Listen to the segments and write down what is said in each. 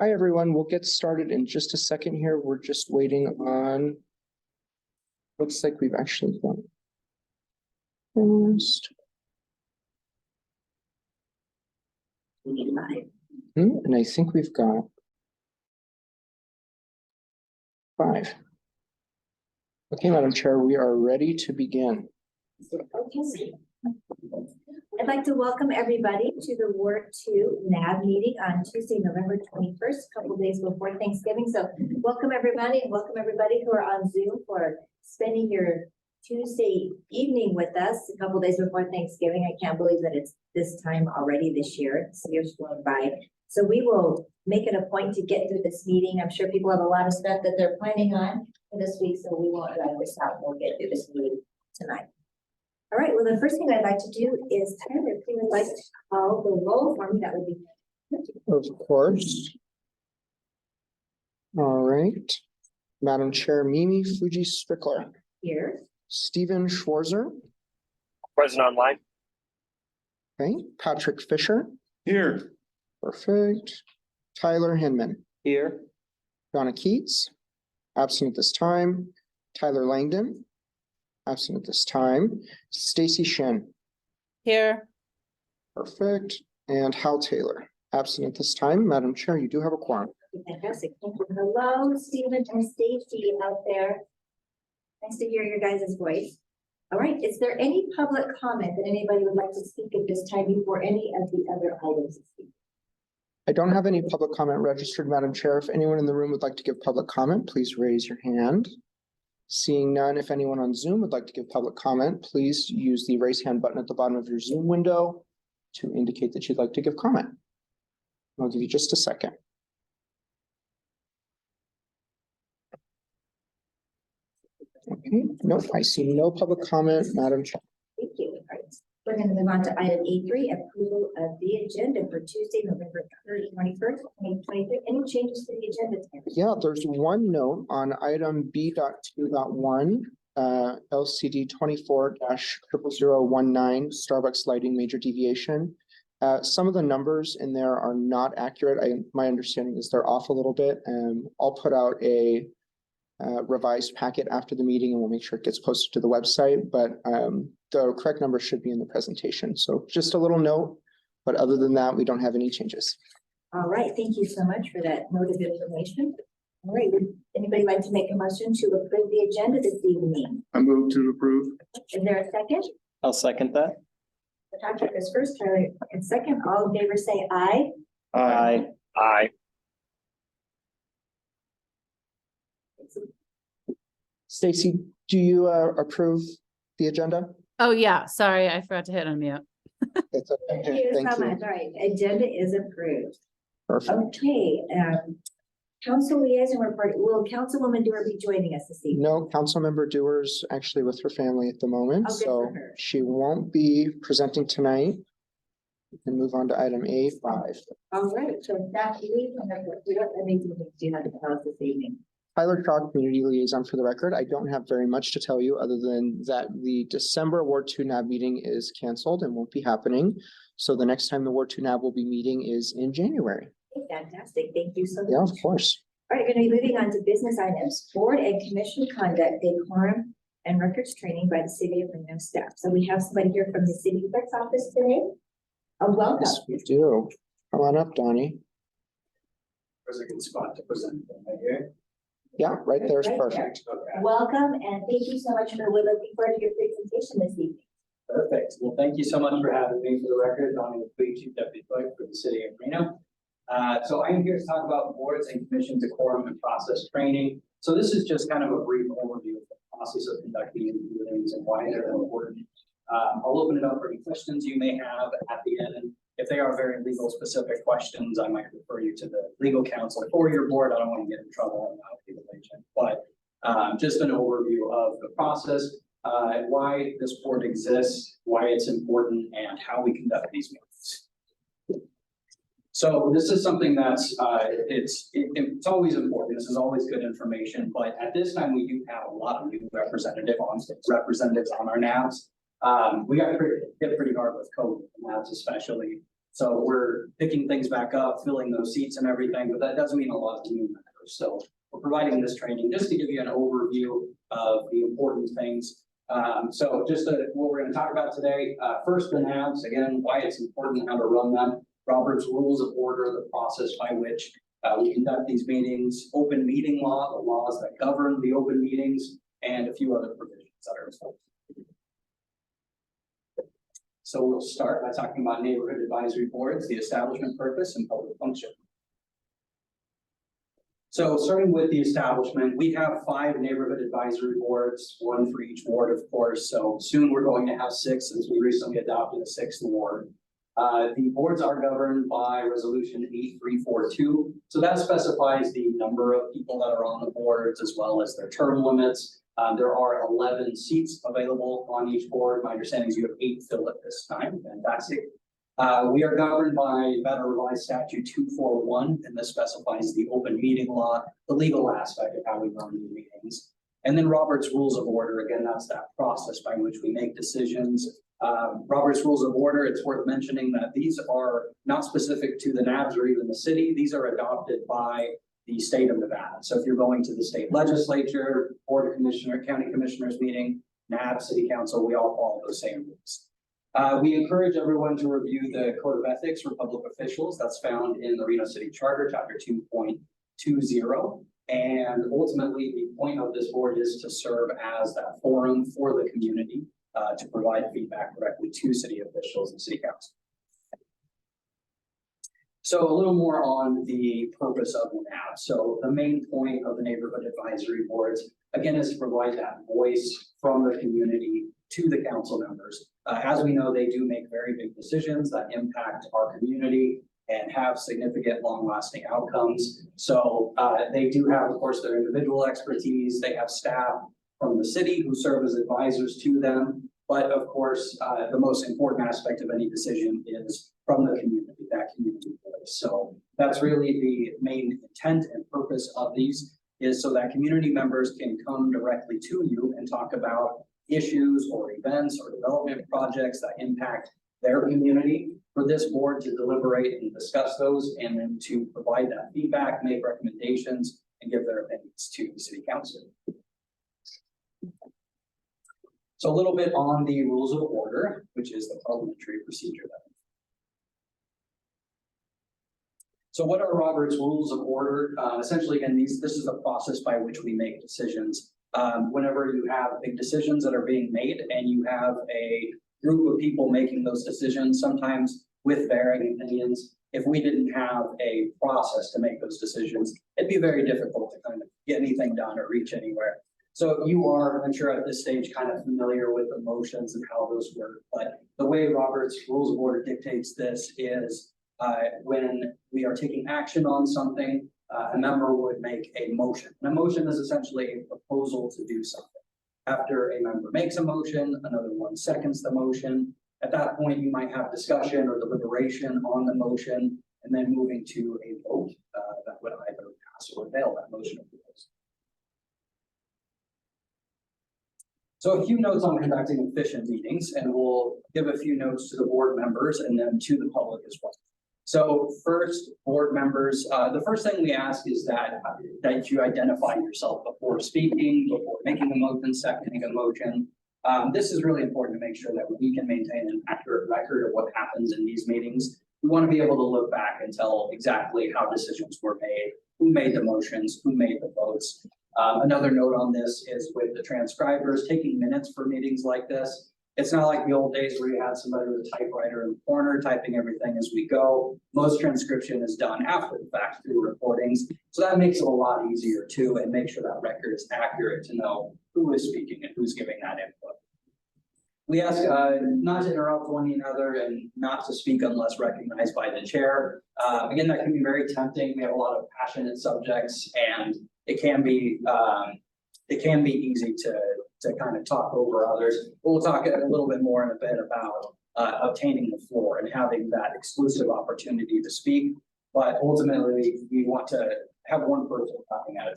Hi, everyone. We'll get started in just a second here. We're just waiting on. Looks like we've actually done. First. And I think we've got 5. Okay, Madam Chair, we are ready to begin. Okay. I'd like to welcome everybody to the Ward 2 NAB meeting on Tuesday, November 21st, a couple of days before Thanksgiving. So welcome everybody, and welcome everybody who are on Zoom for spending your Tuesday evening with us a couple of days before Thanksgiving. I can't believe that it's this time already this year. This year's flown by. So we will make it a point to get through this meeting. I'm sure people have a lot of stuff that they're planning on for this week, so we won't drag this out. We'll get through this meeting tonight. All right, well, the first thing I'd like to do is, Tyler, if you would like to call the roll for me, that would be. Of course. All right. Madam Chair, Mimi Fuji Strickler. Here. Stephen Schwarzer. Present online. Okay. Patrick Fisher. Here. Perfect. Tyler Hinman. Here. Donna Keats. Absent at this time. Tyler Langdon. Absent at this time. Stacy Shen. Here. Perfect. And Hal Taylor. Absent at this time. Madam Chair, you do have a quorum. Fantastic. Thank you. Hello, Stephen and Stacy out there. Nice to hear your guys' voice. All right, is there any public comment that anybody would like to speak at this time before any of the other items? I don't have any public comment registered, Madam Chair. If anyone in the room would like to give public comment, please raise your hand. Seeing none, if anyone on Zoom would like to give public comment, please use the raise hand button at the bottom of your Zoom window to indicate that you'd like to give comment. I'll give you just a second. Okay, nope, I see no public comment, Madam Chair. Thank you. All right. We're going to move on to item A3, approval of the agenda for Tuesday, November 21st, 2023. Any changes to the agenda? Yeah, there's one note on item B.2.1, LCD 24-00019, Starbucks lighting major deviation. Some of the numbers in there are not accurate. My understanding is they're off a little bit. I'll put out a revised packet after the meeting and we'll make sure it gets posted to the website, but the correct number should be in the presentation. So just a little note, but other than that, we don't have any changes. All right, thank you so much for that note of information. All right, would anybody like to make a motion to approve the agenda this evening? I move to approve. Is there a second? I'll second that. Patrick is first, Tyler and second. All in favor say aye. Aye. Aye. Stacy, do you approve the agenda? Oh, yeah. Sorry, I forgot to hit unmute. It's okay. Thank you so Thank you. much. All right, agenda is approved. Perfect. Okay, council liaison report. Will Councilwoman Dewar be joining us this evening? No, Councilmember Dewar's actually with her family at the moment, Oh, good so for her. she won't be presenting tonight. We can move on to item A5. All right, so that we have, what amazing things do you have to tell us this evening? Tyler Shaw, Community Liaison for the record. I don't have very much to tell you other than that the December Ward 2 NAB meeting is canceled and won't be happening. So the next time the Ward 2 NAB will be meeting is in January. Fantastic, thank you so much. Yeah, of course. All right, we're going to be moving on to business items, board and commission conduct, decorum, and records training by the City of Reno staff. So we have somebody here from the city clerk's office today. Welcome. Yes, we do. Come on up, Donnie. There's a good spot to present them right here. Yeah, right there is Right there. perfect. Okay. Welcome, and thank you so much we're looking forward to your presentation this evening. Perfect. Well, thank you so much for having me. For the record, Donnie McLeod, Chief Deputy Clerk for the City of Reno. So I'm here to talk about boards and commission decorum and process training. So this is just kind of a brief overview of the process of conducting these meetings and why they're important. I'll open it up for any questions you may have at the end. If they are very legal specific questions, I might refer you to the legal counsel for your board. I don't want to get in trouble on that, but just an overview of the process, why this board exists, why it's important, and how we conduct these meetings. So this is something that's it's always important. This is always good information, but at this time we do have a lot of new representatives on our NABs. We got hit pretty hard with COVID, NABs especially. So we're picking things back up, filling those seats and everything, but that does mean a lot to new members. So we're providing this training just to give you an overview of the important things. So just what we're going to talk about today, first the NABs, again, why it's important, how to run them, Robert's Rules of Order, the process by which we conduct these meetings, open meeting law, the laws that govern the open meetings, and a few other provisions that are involved. So we'll start by talking about neighborhood advisory boards, the establishment purpose and public function. So starting with the establishment, we have 5 neighborhood advisory boards, 1 for each ward, of course. So soon we're going to have 6 since we recently adopted a 6th ward. The boards are governed by Resolution 8342. So that specifies the number of people that are on the boards as well as their term limits. There are 11 seats available on each board. My understanding is you have 8 filled at this time. Fantastic. We are governed by Federal Revised Statute 241, and this specifies the open meeting law, the legal aspect of how we run the meetings. And then Robert's Rules of Order, again, that's that process by which we make decisions. Robert's Rules of Order, it's worth mentioning that these are not specific to the NABs or even the city. These are adopted by the state of Nevada. So if you're going to the state legislature, board of commissioner, county commissioners meeting, NAB, city council, we all follow those same rules. We encourage everyone to review the Code of Ethics for Public Officials that's found in the Reno City Charter, Chapter 2.20. And ultimately, the point of this board is to serve as that forum for the community to provide feedback directly to city officials and city council. So a little more on the purpose of the NAB. So the main point of the neighborhood advisory boards, again, is to provide that voice from the community to the council members. As we know, they do make very big decisions that impact our community and have significant long-lasting outcomes. So they do have, of course, their individual expertise. They have staff from the city who serve as advisors to them. But of course, the most important aspect of any decision is from the community, that community voice. So that's really the main intent and purpose of these, is so that community members can come directly to you and talk about issues or events or development projects that impact their community, for this board to deliberate and discuss those, and then to provide that feedback, make recommendations, and give their opinions to the city council. So a little bit on the rules of order, which is the parliamentary procedure. So what are Robert's Rules of Order? Essentially, again, this is the process by which we make decisions. Whenever you have big decisions that are being made and you have a group of people making those decisions, sometimes with varying opinions, if we didn't have a process to make those decisions, it'd be very difficult to kind of get anything done or reach anywhere. So you are, I'm sure at this stage, kind of familiar with the motions and how those work, but the way Robert's Rules of Order dictates this is when we are taking action on something, a member would make a motion. And a motion is essentially a proposal to do something. After a member makes a motion, another one seconds the motion. At that point, you might have discussion or deliberation on the motion, and then moving to a vote that would either pass or fail that motion. So a few notes on conducting efficient meetings, and we'll give a few notes to the board members and then to the public as well. So first, board members, the first thing we ask is that you identify yourself before speaking, before making a motion, seconding a motion. This is really important to make sure that we can maintain an accurate record of what happens in these meetings. We want to be able to look back and tell exactly how decisions were made, who made the motions, who made the votes. Another note on this is with the transcribers, taking minutes for meetings like this. It's not like the old days where you had somebody with a typewriter in the corner typing everything as we go. Most transcription is done after the fact through recordings. So that makes it a lot easier too, and make sure that record is accurate to know who is speaking and who's giving that input. We ask not to interrupt one another and not to speak unless recognized by the chair. Again, that can be very tempting. We have a lot of passionate subjects, and it can be easy to kind of talk over others. We'll talk a little bit more in a bit about obtaining the floor and having that exclusive opportunity to speak. But ultimately, we want to have one person talking at a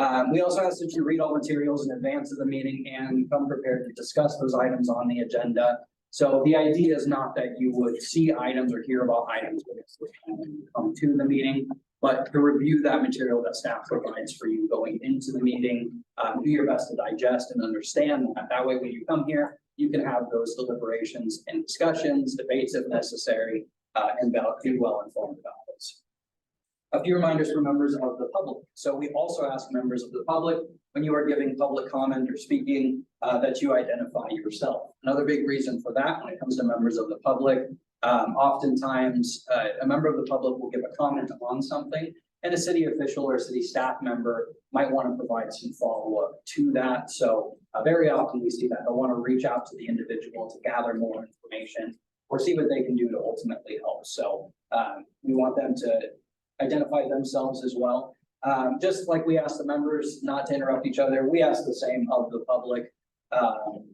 time. We also ask that you read all materials in advance of the meeting and come prepared to discuss those items on the agenda. So the idea is not that you would see items or hear about items when you come to the meeting, but to review that material that staff provides for you going into the meeting, do your best to digest and understand that. That way, when you come here, you can have those deliberations and discussions, debates if necessary, and be well informed about this. A few reminders for members of the public. So we also ask members of the public, when you are giving public comment or speaking, that you identify yourself. Another big reason for that when it comes to members of the public, oftentimes a member of the public will give a comment on something, and a city official or city staff member might want to provide some follow-up to that. So very often we see that they'll want to reach out to the individual to gather more information or see what they can do to ultimately help. So we want them to identify themselves as well. Just like we ask the members not to interrupt each other, we ask the same of the public.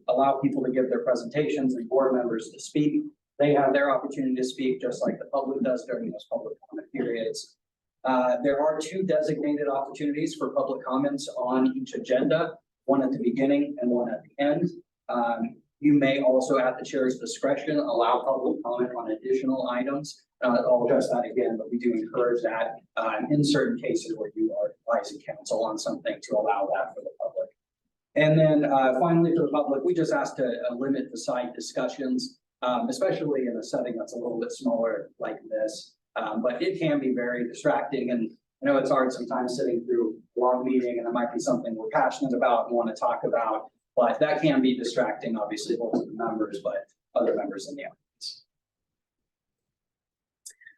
Allow people to give their presentations and board members to speak. They have their opportunity to speak just like the public does during those public comment periods. There are 2 designated opportunities for public comments on each agenda, one at the beginning and one at the end. You may also, at the chair's discretion, allow public comment on additional items. I'll address that again, but we do encourage that in certain cases where you are advising counsel on something to allow that for the public. And then finally, for the public, we just ask to limit the side discussions, especially in a setting that's a little bit smaller like this. But it can be very distracting, and I know it's hard sometimes sitting through a long meeting and it might be something we're passionate about and want to talk about, but that can be distracting, obviously, both to the members, but other members in the audience.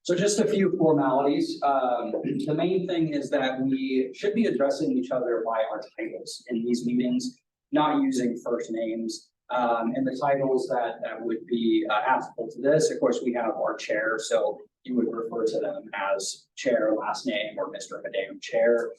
So just a few formalities. The main thing is that we should be addressing each other by our titles in these meetings, not using first names. And the titles that would be applicable to this, of course, we have our chair, so you would refer to them as chair, last name, or Mr. Madam Chair.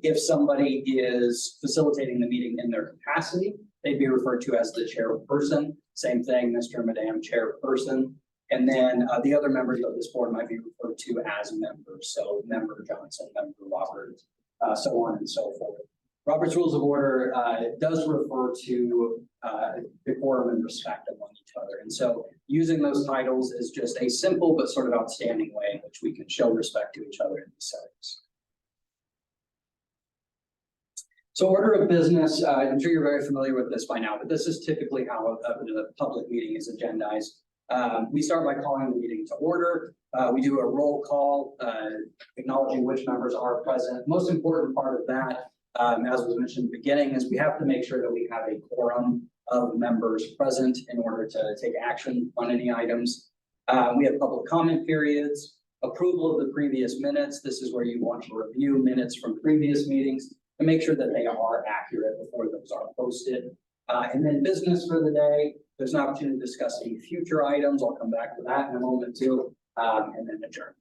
If somebody is facilitating the meeting in their capacity, they'd be referred to as the chairperson. Same thing, Mr. Madam Chairperson. And then the other members of this board might be referred to as members. So Member Johnson, Member Roberts, so on and so forth. Robert's Rules of Order does refer to decorum and respect among each other. And so using those titles is just a simple but sort of outstanding way in which we can show respect to each other in these settings. So order of business, I'm sure you're very familiar with this by now, but this is typically how the public meeting is agendized. We start by calling the meeting to order. We do a roll call, acknowledging which members are present. Most important part of that, as was mentioned at the beginning, is we have to make sure that we have a quorum of members present in order to take action on any items. We have public comment periods, approval of the previous minutes. This is where you want to review minutes from previous meetings and make sure that they are accurate before those are posted. And then business for the day. There's an opportunity to discuss any future items. I'll come back to that in a moment too, and then adjourn.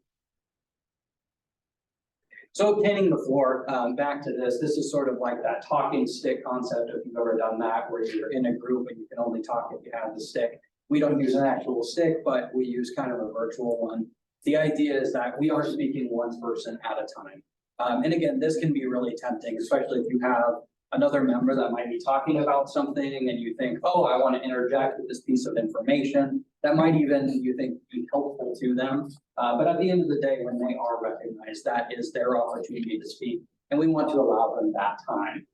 So obtaining the floor, back to this is sort of like that talking stick concept, if you've ever done that, where you're in a group and you can only talk if you have the stick. We don't use an actual stick, but we use kind of a virtual one. The idea is that we are speaking one person at a time. And again, this can be really tempting, especially if you have another member that might be talking about something and you think, oh, I want to interject with this piece of information that might even, you think, be helpful to them. But at the end of the day, when they are recognized, that is their opportunity to speak, and we want to allow them that time.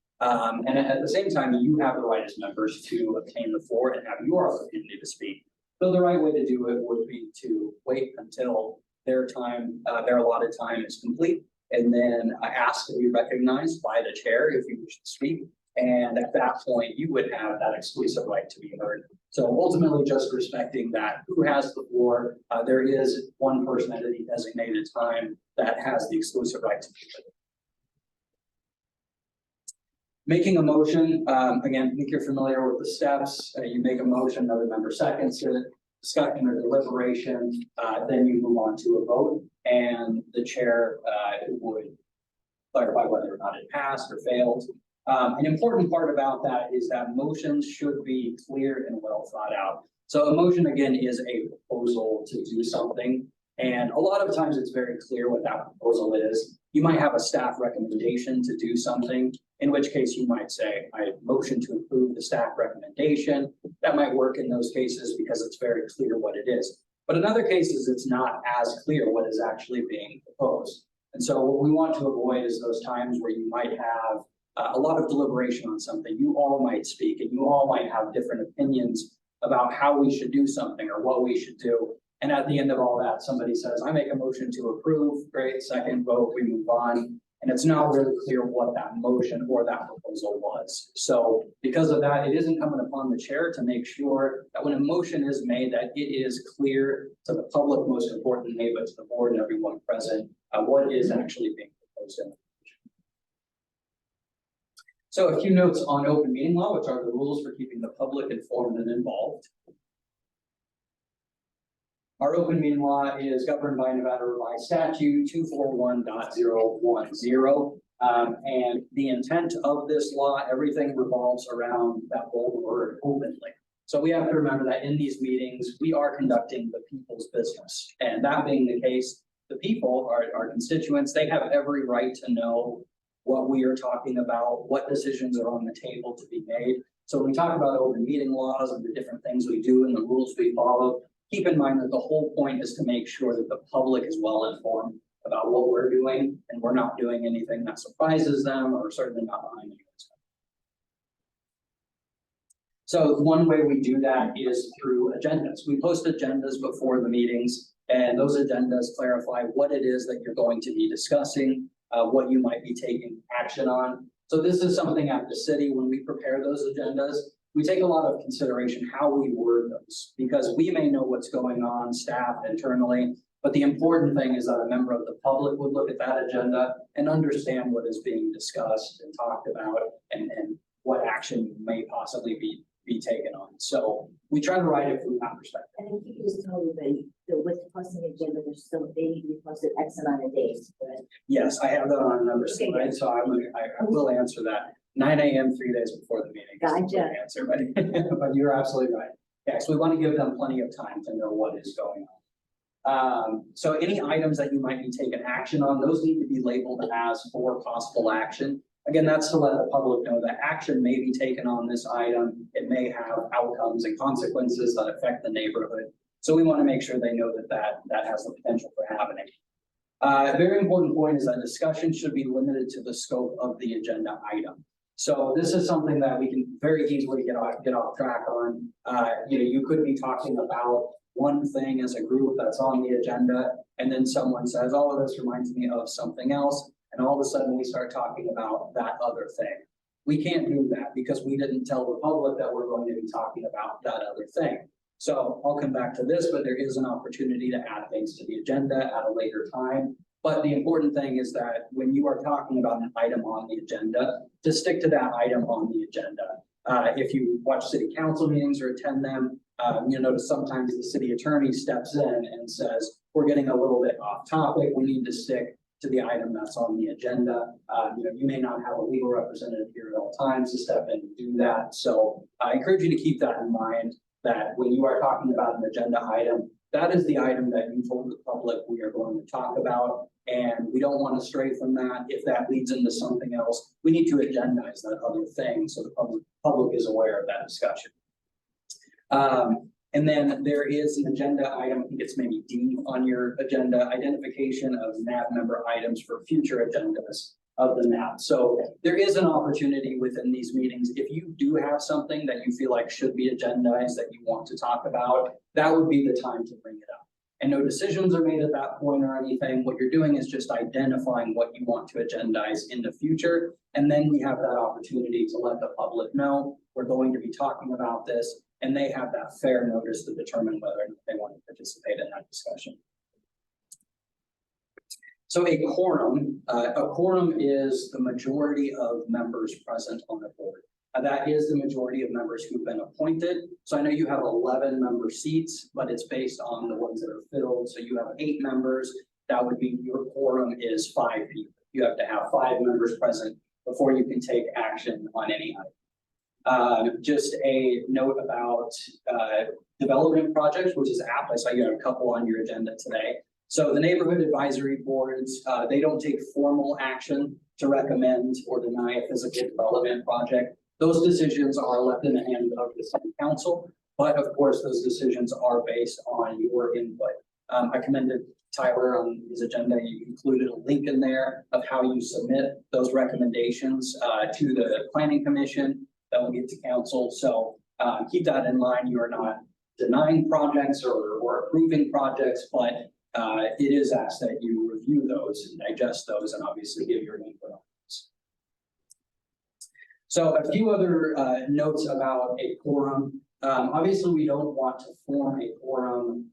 And at the same time, you have the right as members to obtain the floor and have your opportunity to speak. So the right way to do it would be to wait until their time, their allotted time is complete, and then ask to be recognized by the chair if you wish to speak. And at that point, you would have that exclusive right to be heard. So ultimately, just respecting that who has the floor, there is one person at any designated time that has the exclusive right to be heard. Making a motion, again, I think you're familiar with the steps. You make a motion, another member seconds it, discussion or deliberation, then you move on to a vote, and the chair would clarify whether or not it passed or failed. An important part about that is that motions should be clear and well thought out. So a motion, again, is a proposal to do something. And a lot of times it's very clear what that proposal is. You might have a staff recommendation to do something, in which case you might say, I motion to approve the staff recommendation. that might work in those cases because it's very clear what it is. But in other cases, it's not as clear what is actually being proposed. And so what we want to avoid is those times where you might have a lot of deliberation on something. You all might speak and you all might have different opinions about how we should do something or what we should do. And at the end of all that, somebody says, I make a motion to approve, great, second vote, we move on. And it's not really clear what that motion or that proposal was. So because of that, it is incumbent upon the chair to make sure that when a motion is made, that it is clear to the public, most importantly, but to the board and everyone present, what is actually being proposed in the motion. So a few notes on open meeting law, which are the rules for keeping the public informed and involved. Our open meeting law is governed by Nevada Revised Statute 241.010. And the intent of this law, everything revolves around that bold word openly. So we have to remember that in these meetings, we are conducting the people's business. And that being the case, the people, our constituents, they have every right to know what we are talking about, what decisions are on the table to be made. So when we talk about open meeting laws and the different things we do and the rules we follow, keep in mind that the whole point is to make sure that the public is well informed about what we're doing and we're not doing anything that surprises them or certainly not behind anybody's back. So one way we do that is through agendas. We post agendas before the meetings, and those agendas clarify what it is that you're going to be discussing, what you might be taking action on. So this is something at the city, when we prepare those agendas, we take a lot of consideration how we word those, because we may know what's going on, staff internally, but the important thing is that a member of the public would look at that agenda and understand what is being discussed and talked about and what action may possibly be taken on. So we try to write it from that perspective. And if you could just tell everybody, with the posting agenda, there's still, they need to be posted X amount of days, correct? Yes, I have that on another Okay, slide, so I will answer that. 9 a.m. 3 days before the meeting. is the Gotcha. quick answer, but you're absolutely right. Yeah, so we want to give them plenty of time to know what is going on. So any items that you might be taking action on, those need to be labeled as for possible action. Again, that's to let the public know that action may be taken on this item. It may have outcomes and consequences that affect the neighborhood. So we want to make sure they know that has the potential for happening. A very important point is that discussion should be limited to the scope of the agenda item. So this is something that we can very easily get off track on. You could be talking about one thing as a group that's on the agenda, and then someone says, "Oh, this reminds me of something else," and all of a sudden we start talking about that other thing. We can't do that because we didn't tell the public that we're going to be talking about that other thing. So I'll come back to this, but there is an opportunity to add things to the agenda at a later time. But the important thing is that when you are talking about an item on the agenda, to stick to that item on the agenda. If you watch city council meetings or attend them, you'll notice sometimes the city attorney steps in and says, we're getting a little bit off topic. We need to stick to the item that's on the agenda. You may not have a legal representative here at all times to step in and do that. So I encourage you to keep that in mind, that when you are talking about an agenda item, that is the item that you told the public we are going to talk about, and we don't want to stray from that. If that leads into something else, we need to agendize that other thing so the public is aware of that discussion. And then there is an agenda item, I think it's maybe D on your agenda, identification of NAB member items for future agendas of the NAB. So there is an opportunity within these meetings. If you do have something that you feel like should be agendized that you want to talk about, that would be the time to bring it up. And no decisions are made at that point or anything. What you're doing is just identifying what you want to agendize in the future. And then we have that opportunity to let the public know we're going to be talking about this, and they have that fair notice to determine whether or not they want to participate in that discussion. So a quorum is the majority of members present on the board. That is the majority of members who've been appointed. So I know you have 11 member seats, but it's based on the ones that are filled. So you have 8 members. That would be your quorum is 5 people. You have to have 5 members present before you can take action on any item. Just a note about development projects, which is apt. I saw you have a couple on your agenda today. So the neighborhood advisory boards, they don't take formal action to recommend or deny a physical development project. Those decisions are left in the hands of the city council, but of course, those decisions are based on your input. I commended Tyler on his agenda. You included a link in there of how you submit those recommendations to the planning commission that will get to council. So keep that in mind. You are not denying projects or approving projects, but it is asked that you review those and digest those and obviously give your input on those. So a few other notes about a quorum. Obviously, we don't want to form a quorum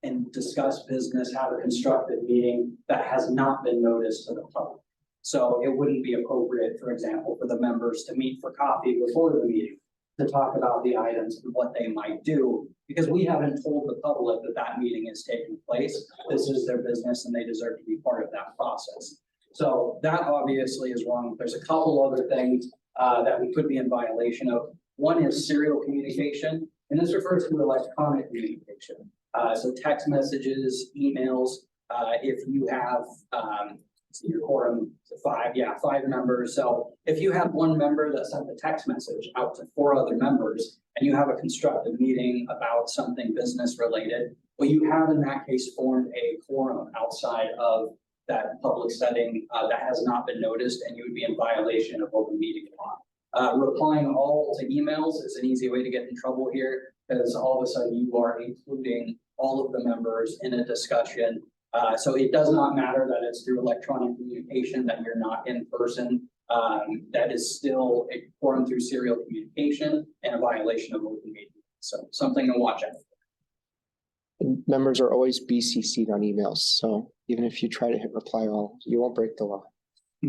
and discuss business, have a constructive meeting that has not been noticed to the public. So it wouldn't be appropriate, for example, for the members to meet for coffee before the meeting to talk about the items and what they might do, because we haven't told the public that that meeting is taking place. This is their business and they deserve to be part of that process. So that obviously is wrong. There's a couple other things that we could be in violation of. One is serial communication, and this refers to electronic communication. So text messages, emails, if you have, your quorum, five members. So if you have one member that sent a text message out to 4 other members and you have a constructive meeting about something business related, well, you have in that case formed a quorum outside of that public setting that has not been noticed, and you would be in violation of open meeting law. Replying all to emails is an easy way to get in trouble here, because all of a sudden you are including all of the members in a discussion. So it does not matter that it's through electronic communication, that you're not in person. That is still a quorum through serial communication and a violation of open meeting. So something to watch out for. And members are always BCC'd on emails, so even if you try to hit reply all, you won't break the law.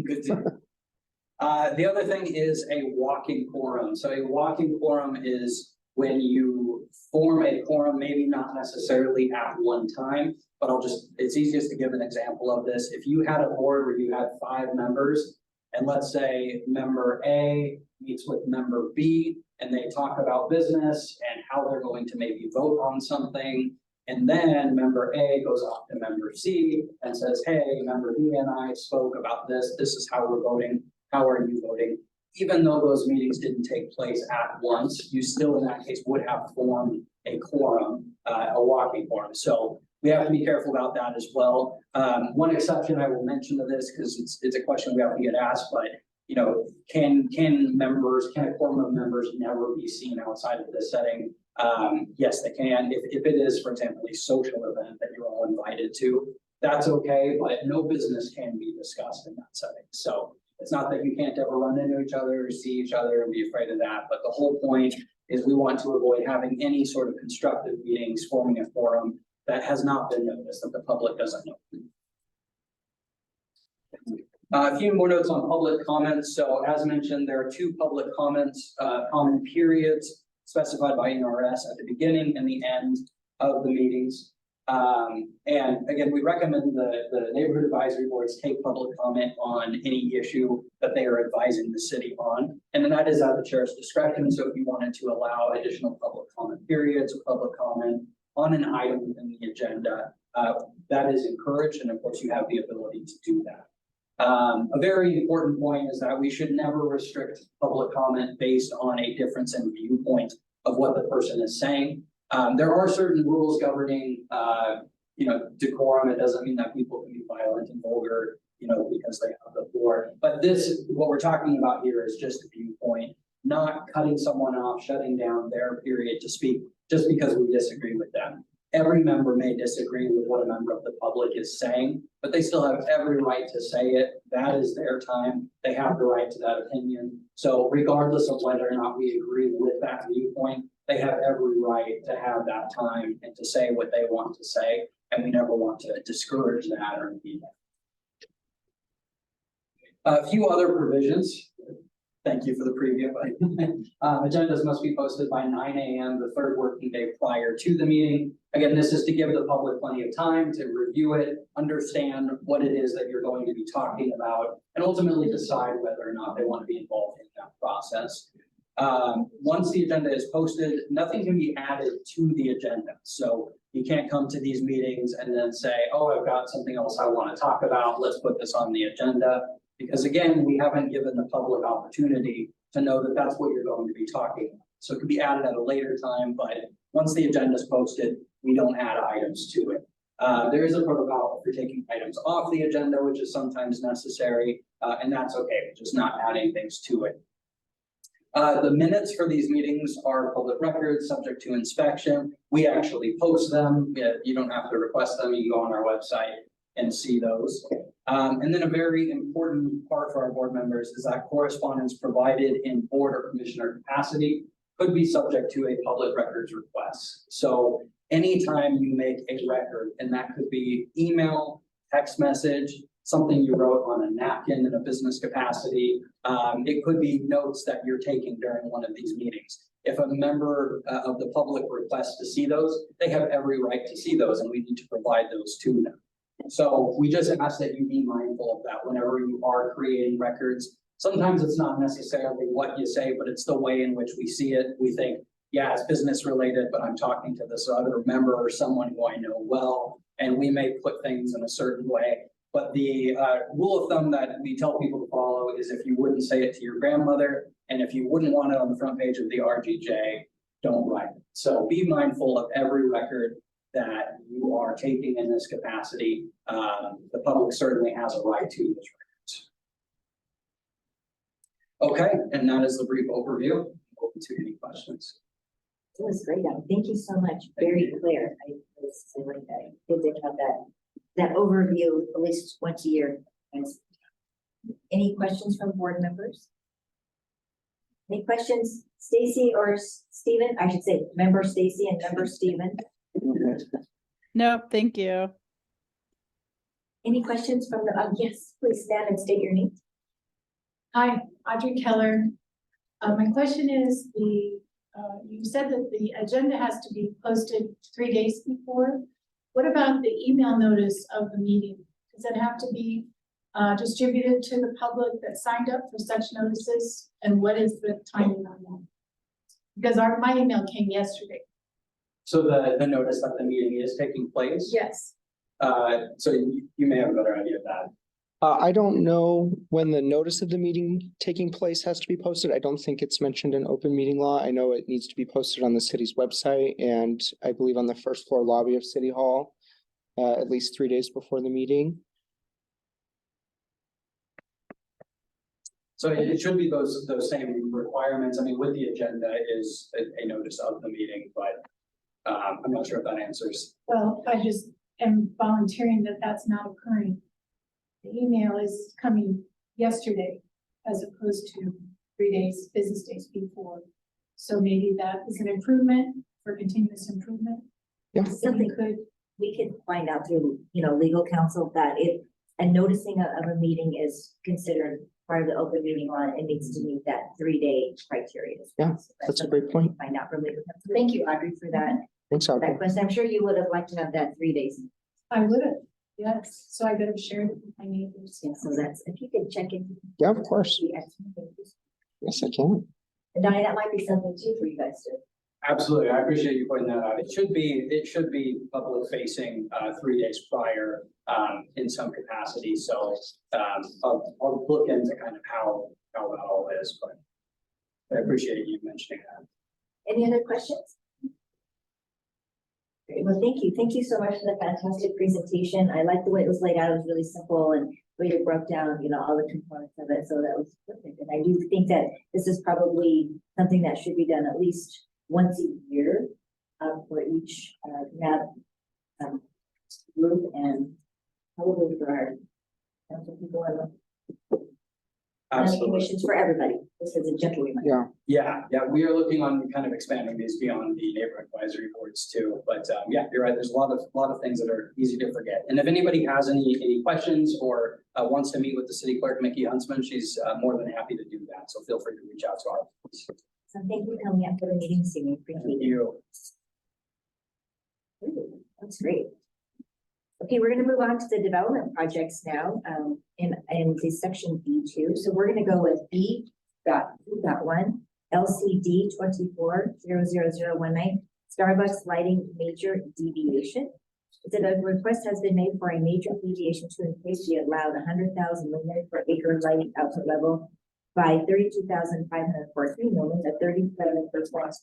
Good to know. The other thing is a walking quorum. So a walking quorum is when you form a quorum, maybe not necessarily at one time, but it's easiest to give an example of this. If you had a board where you had 5 members, and let's say member A meets with member B, and they talk about business and how they're going to maybe vote on something. And then member A goes off to member C and says, hey, member B and I spoke about this. This is how we're voting. How are you voting? Even though those meetings didn't take place at once, you still in that case would have formed a quorum, a walking quorum. So we have to be careful about that as well. One exception I will mention to this, because it's a question we have to get asked, but you know, can a quorum of members never be seen outside of this setting? Yes, they can. If it is, for example, a social event that you're all invited to, that's okay, but no business can be discussed in that setting. So it's not that you can't ever run into each other or see each other and be afraid of that, but the whole point is we want to avoid having any sort of constructive meetings, forming a forum that has not been noticed, that the public doesn't know. A few more notes on public comments. So as mentioned, there are 2 public comments, comment periods specified by NRS at the beginning and the end of the meetings. And again, we recommend the neighborhood advisory boards take public comment on any issue that they are advising the city on. And then that is at the chair's discretion. So if you wanted to allow additional public comment periods or public comment on an item within the agenda, that is encouraged. And of course, you have the ability to do that. A very important point is that we should never restrict public comment based on a difference in viewpoint of what the person is saying. There are certain rules governing, decorum. It doesn't mean that people can be violent and vulgar, because they have the floor. But what we're talking about here is just a viewpoint, not cutting someone off, shutting down their period to speak just because we disagree with them. Every member may disagree with what a member of the public is saying, but they still have every right to say it. That is their time. They have the right to that opinion. So regardless of whether or not we agree with that viewpoint, they have every right to have that time and to say what they want to say. And we never want to discourage that or impede that. A few other provisions. Thank you for the preview. Agendas must be posted by 9 a.m. the 3rd working day prior to the meeting. Again, this is to give the public plenty of time to review it, understand what it is that you're going to be talking about, and ultimately decide whether or not they want to be involved in that process. Once the agenda is posted, nothing can be added to the agenda. So you can't come to these meetings and then say, oh, I've got something else I want to talk about. Let's put this on the agenda. Because again, we haven't given the public opportunity to know that that's what you're going to be talking about. So it could be added at a later time, but once the agenda is posted, we don't add items to it. There is a protocol for taking items off the agenda, which is sometimes necessary, and that's okay, just not adding things to it. The minutes for these meetings are public records, subject to inspection. We actually post them. You don't have to request them. You can go on our website and see those. And then a very important part for our board members is that correspondence provided in board or commissioner capacity could be subject to a public records request. So anytime you make a record, and that could be email, text message, something you wrote on a napkin in a business capacity. It could be notes that you're taking during one of these meetings. If a member of the public requests to see those, they have every right to see those, and we need to provide those to them. So we just ask that you be mindful of that whenever you are creating records. Sometimes it's not necessarily what you say, but it's the way in which we see it. We think, yeah, it's business related, but I'm talking to this other member or someone who I know well, and we may put things in a certain way. But the rule of thumb that we tell people to follow is if you wouldn't say it to your grandmother, and if you wouldn't want it on the front page of the RGJ, don't write it. So be mindful of every record that you are taking in this capacity. The public certainly has a right to those records. Okay, and that is the brief overview. Open to any questions. It was great, Adam. Thank you so much. Very clear. I like that. Good to have that overview at least once a year. Thanks. Any questions from board members? Any questions, Stacy or Stephen? I should say member Stacy and member Stephen. Nope, thank you. Any questions from the, yes, please stand and state your name. Hi, Audrey Keller. My question is you said that the agenda has to be posted 3 days before. What about the email notice of the meeting? Does it have to be distributed to the public that signed up for such notices? And what is the timing on that? Because my email came yesterday. So the notice that the meeting is taking place? Yes. So you may have a better idea of that. I don't know when the notice of the meeting taking place has to be posted. I don't think it's mentioned in open meeting law. I know it needs to be posted on the city's website and I believe on the first floor lobby of City Hall, at least 3 days before the meeting. So it should be those same requirements. I mean, with the agenda is a notice of the meeting, but I'm not sure if that answers. Well, I just am volunteering that that's not occurring. The email is coming yesterday as opposed to 3 days, business days before. So maybe that is an improvement for continuous improvement. Yeah. Something we could find out through, legal counsel that if a noticing of a meeting is considered part of the open meeting law, it needs to meet that 3-day criteria. Yeah, So that's a something great point. to Find out from legal counsel. Thank you, Audrey, for that Thanks, Audrey. question. I'm sure you would have liked to have that 3 days. I would have, yes. So I could have shared it with my neighbors. Yeah, so that's, if you could check in. Yeah, of course. Yes, thank you. Yes, I can. And Donnie, that might be something too for you guys to. Absolutely. I appreciate you pointing that out. It should be public facing 3 days prior in some capacity. So I'll look into kind of how that all is, but I appreciate you mentioning that. Any other questions? Great. Well, thank you. Thank you so much for the fantastic presentation. I like the way it was laid out. It was really simple and the way you broke down, all the components of it. So that was perfect. And I do think that this is probably something that should be done at least once a year for each NAB group and probably for our council people and Absolutely. commissions for everybody. This is a gentle reminder. Yeah, Yeah, we are looking on kind of expanding these beyond the neighborhood advisory boards too. But yeah, you're right. There's a lot of things that are easy to forget. And if anybody has any questions or wants to meet with the city clerk, Mickey Huntsman, she's more than happy to do that. So feel free to reach out to our office. So thank you for coming up for the meeting this evening. Appreciate Thank it. you. Ooh, that's great. Okay, we're gonna move on to the development projects now, in the section B2. So we're gonna go with B.2.1 LCD 24-00019 Starbucks lighting major deviation. The request has been made for a major deviation to increase the allowed 100,000 linear per acre lighting output level by 32,514 lumens at 37%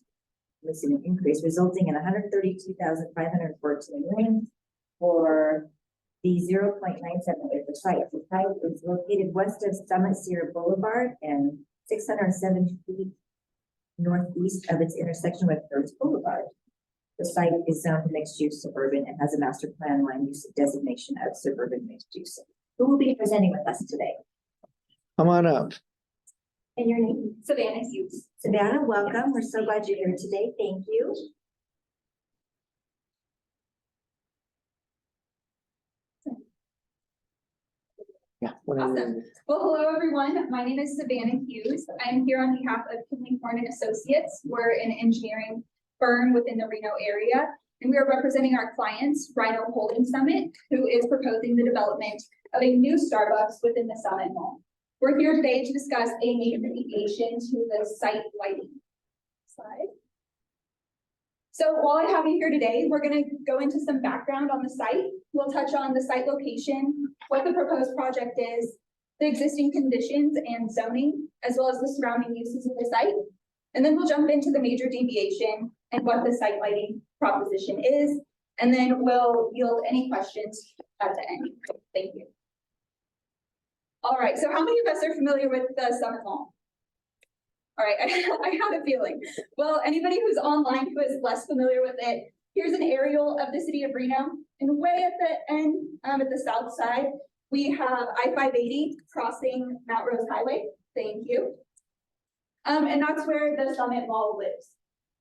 missing increase, resulting in 132,514 lumens for the 0.97 acre site. The site is located west of Summit Sierra Boulevard and 670 feet northeast of its intersection with First Boulevard. The site is zoned mixed use suburban and has a master plan line use designation of suburban mixed use. Who will be presenting with us today? Come on up. And your name? Savannah Hughes. Savannah, welcome. We're so glad you're here today. Thank you. Yeah. Awesome. Well, hello, everyone. My name is Savannah Hughes. I'm here on behalf of Kinley Horn and Associates. We're an engineering firm within the Reno area, and we are representing our clients, Rhino Holding Summit, who is proposing the development of a new Starbucks within the Summit Mall. We're here today to discuss a major deviation to the site lighting. Slide. So while I have you here today, we're going to go into some background on the site. We'll touch on the site location, what the proposed project is, the existing conditions and zoning, as well as the surrounding uses of the site. And then we'll jump into the major deviation and what the site lighting proposition is. And then we'll yield any questions at the end. Thank you. All right, so how many of us are familiar with the Summit Mall? All right, I had a feeling. Well, anybody who's online who is less familiar with it, here's an aerial of the city of Reno. And way at the end, at the south side, we have I-580 crossing Mount Rose Highway. Thank you. And that's where the Summit Mall lives.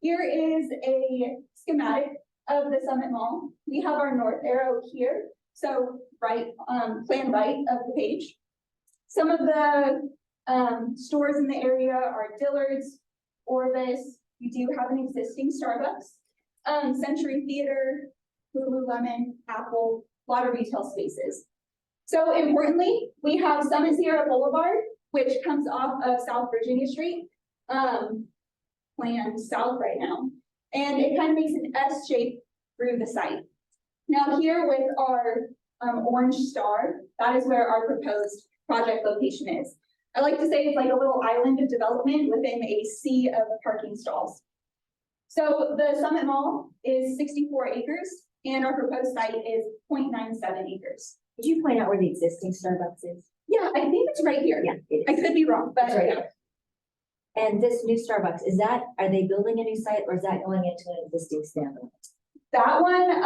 Here is a schematic of the Summit Mall. We have our north arrow here. So right, plan right of the page. Some of the stores in the area are Dillard's, Orvis. We do have an existing Starbucks, Century Theater, Lululemon, Apple, a lot of retail spaces. So importantly, we have Summit Sierra Boulevard, which comes off of South Virginia Street, planned south right now. And it kind of makes an S shape through the site. Now here with our orange star, that is where our proposed project location is. I like to say it's like a little island of development within a sea of parking stalls. So the Summit Mall is 64 acres and our proposed site is 0.97 acres. Could you point out where the existing Starbucks is? Yeah, I think it's right here. Yeah, it I is. could be wrong, but It's right yeah. here. And this new Starbucks, are they building a new site or is that going into an existing standalone? That one,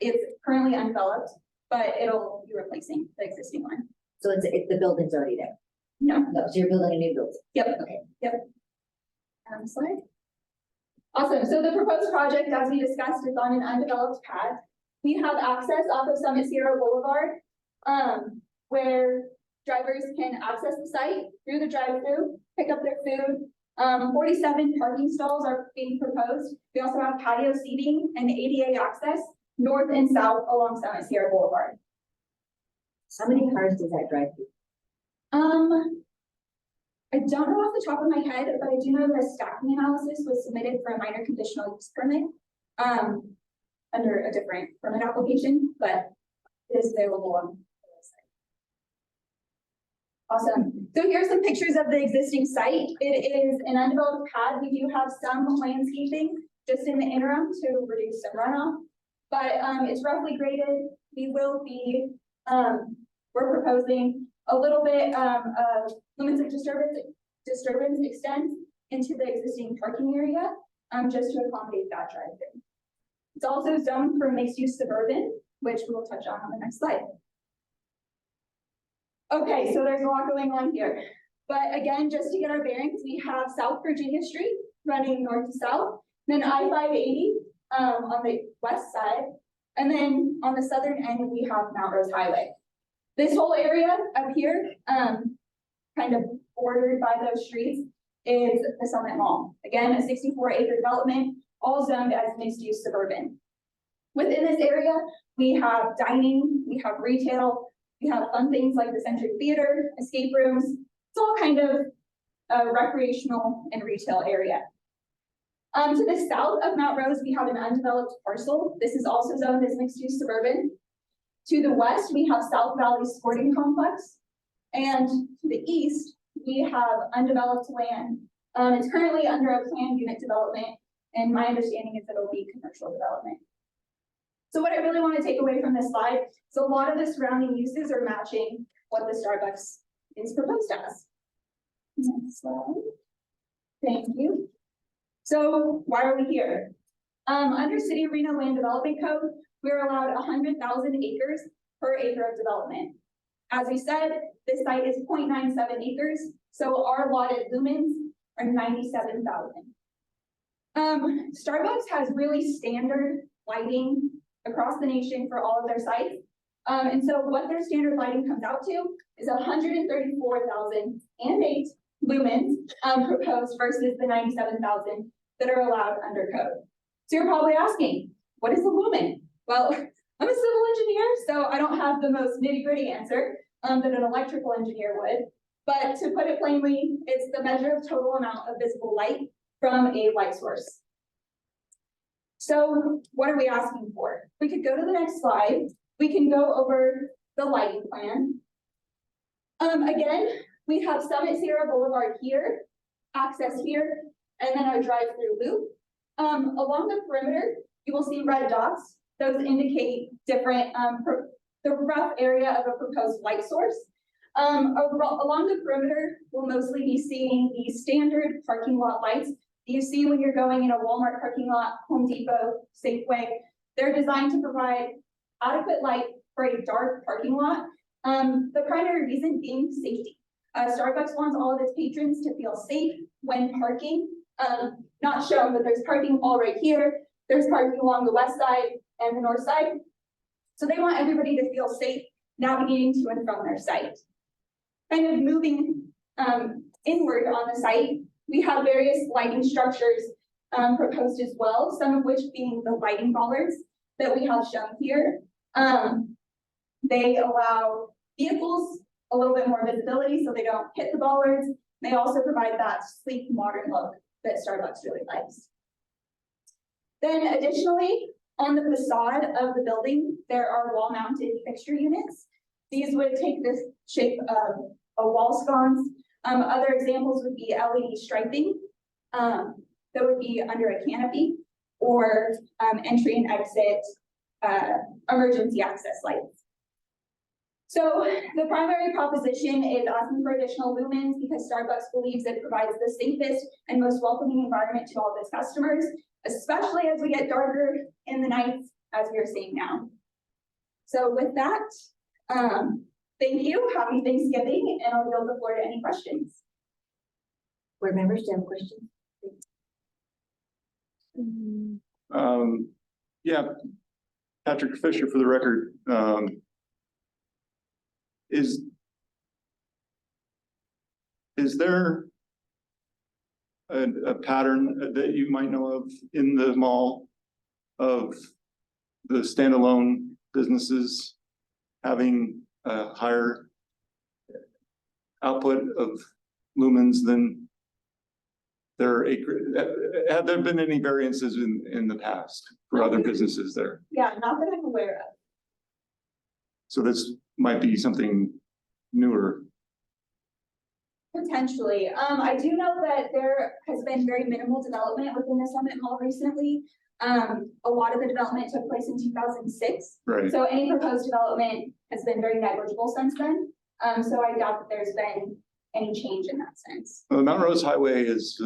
it's currently undeveloped, but it'll be replacing the existing one. So the building's already there? No, No, so you're building a new building? yep, Okay. Slide. Awesome, so the proposed project, as we discussed, is on an undeveloped pad. We have access off of Summit Sierra Boulevard, where drivers can access the site through the drive-through, pick up their food. 47 parking stalls are being proposed. We also have patio seating and ADA access north and south along Summit Sierra Boulevard. How many cars does that drive through? I don't know off the top of my head, but I do know the stacking analysis was submitted for a minor conditional use permit, under a different permit application, but it is available on the website. Awesome. So here's some pictures of the existing site. It is an undeveloped pad. We do have some landscaping just in the interim to reduce some runoff, but it's roughly graded. We will be, we're proposing a little bit of limits of disturbance extends into the existing parking area, just to accommodate that drive-through. It's also zoned for mixed-use suburban, which we'll touch on the next slide. Okay, so there's a lot going on here. But again, just to get our bearings, we have South Virginia Street running north to south, then I-580 on the west side, and then on the southern end, we have Mount Rose Highway. This whole area up here, kind of bordered by those streets, is the Summit Mall. Again, a 64-acre development, all zoned as mixed-use suburban. Within this area, we have dining, we have retail, we have fun things like the Century Theater, escape rooms. It's all kind of a recreational and retail area. To the south of Mount Rose, we have an undeveloped parcel. This is also zoned as mixed-use suburban. To the west, we have South Valley Sporting Complex. And to the east, we have undeveloped land. It's currently under a planned unit development, and my understanding is it'll be commercial development. So what I really want to take away from this slide is a lot of the surrounding uses are matching what the Starbucks is proposed as. Next slide. Thank you. So why are we here? Under City of Reno Land Development Code, we're allowed 100,000 acres per acre of development. As we said, this site is 0.97 acres, so our allotted lumens are 97,000. Starbucks has really standard lighting across the nation for all of their sites. And so what their standard lighting comes out to is 134,008 lumens proposed versus the 97,000 that are allowed under code. So you're probably asking, what is a lumen? Well, I'm a civil engineer, so I don't have the most nitty-gritty answer that an electrical engineer would. But to put it plainly, it's the measure of total amount of visible light from a light source. So what are we asking for? We could go to the next slide. We can go over the lighting plan. Again, we have Summit Sierra Boulevard here, access here, and then our drive-through loop. Along the perimeter, you will see red dots. Those indicate different, the rough area of a proposed light source. Along the perimeter, we'll mostly be seeing the standard parking lot lights you see when you're going in a Walmart parking lot, Home Depot, Safeway. They're designed to provide adequate light for a dark parking lot. The primary reason being safety. Starbucks wants all of its patrons to feel safe when parking. Not shown, but there's parking all right here. There's parking along the west side and the north side. So they want everybody to feel safe navigating to and from their site. Kind of moving inward on the site, we have various lighting structures proposed as well, some of which being the lighting bollards that we have shown here. They allow vehicles a little bit more visibility so they don't hit the bollards. They also provide that sleek, modern look that Starbucks really likes. Then additionally, on the facade of the building, there are wall-mounted fixture units. These would take the shape of a wall sconce. Other examples would be LED striping that would be under a canopy, or entry and exit emergency access lights. So the primary proposition is asking for additional lumens because Starbucks believes it provides the safest and most welcoming environment to all of its customers, especially as we get darker in the nights, as we are seeing now. So with that, thank you, happy Thanksgiving, and I'll yield the floor to any questions. Board members, do you have questions? Yeah, Patrick Fisher for the record. Is there a pattern that you might know of in the mall of the standalone businesses having a higher output of lumens than their acre? Have there been any variances in the past for other businesses there? Yeah, not that I'm aware of. So this might be something newer. Potentially. I do know that there has been very minimal development within the Summit Mall recently. A lot of the development took place in 2006. Right. So any proposed development has been very negligible since then. So I doubt that there's been any change in that sense. Well, the Mount Rose Highway is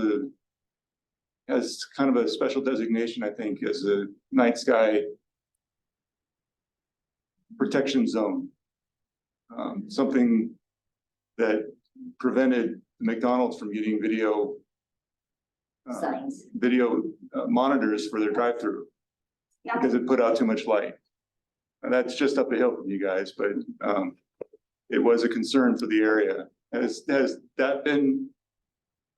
has kind of a special designation, I think, as a night sky protection zone. Something that prevented McDonald's from getting video Signs. monitors for their drive-through Yeah. because it put out too much light. And that's just up the hill from you guys, but it was a concern for the area. Has that been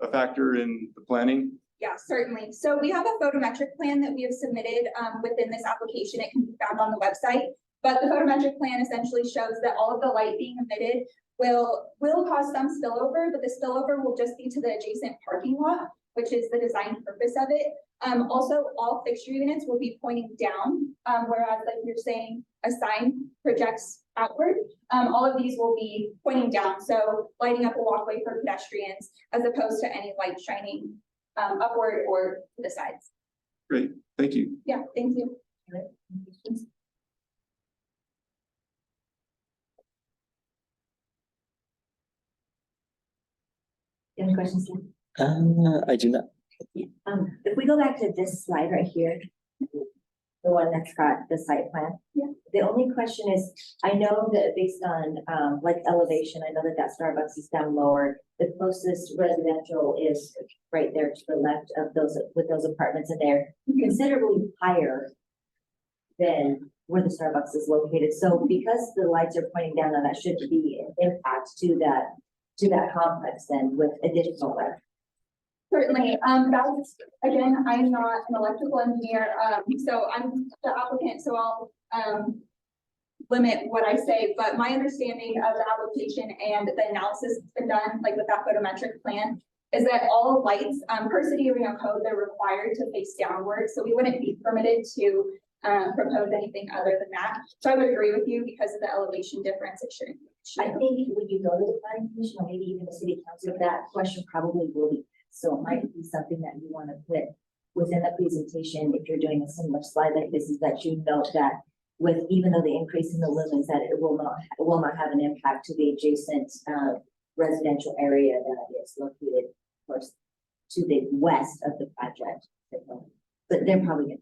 a factor in the planning? Yeah, certainly. So we have a photometric plan that we have submitted within this application. It can be found on the website. But the photometric plan essentially shows that all of the light being emitted will cause some spillover, but the spillover will just be to the adjacent parking lot. which is the design purpose of it. Also, all fixture units will be pointing down, whereas like you're saying, a sign projects outward. All of these will be pointing down, so lighting up a walkway for pedestrians as opposed to any light shining upward or to the sides. Great, thank you. Yeah, thank you. Any questions, Kim? I do not. If we go back to this slide right here, the one that's got the site plan. Yeah. The only question is, I know that based on, like elevation, I know that that Starbucks is down lower. The closest residential is right there to the left of those, with those apartments in there, considerably higher than where the Starbucks is located. So because the lights are pointing down, now that should be an impact to that complex then with additional light. Certainly, that's, again, I'm not an electrical engineer, so I'm the applicant, so I'll, limit what I say, but my understanding of the application and the analysis that's been done, like with that photometric plan, is that all lights, per City of Reno code, they're required to face downward, so we wouldn't be permitted to, propose anything other than that. So I would agree with you because of the elevation difference, it shouldn't. I think when you go to the planning commission or maybe even the city council, that question probably will be. So it might be something that you want to put within the presentation, if you're doing a similar slide like this, is that you note that with, even though the increase in the lumens, that it will not have an impact to the adjacent residential area that is located, of course, to the west of the project. But they're probably going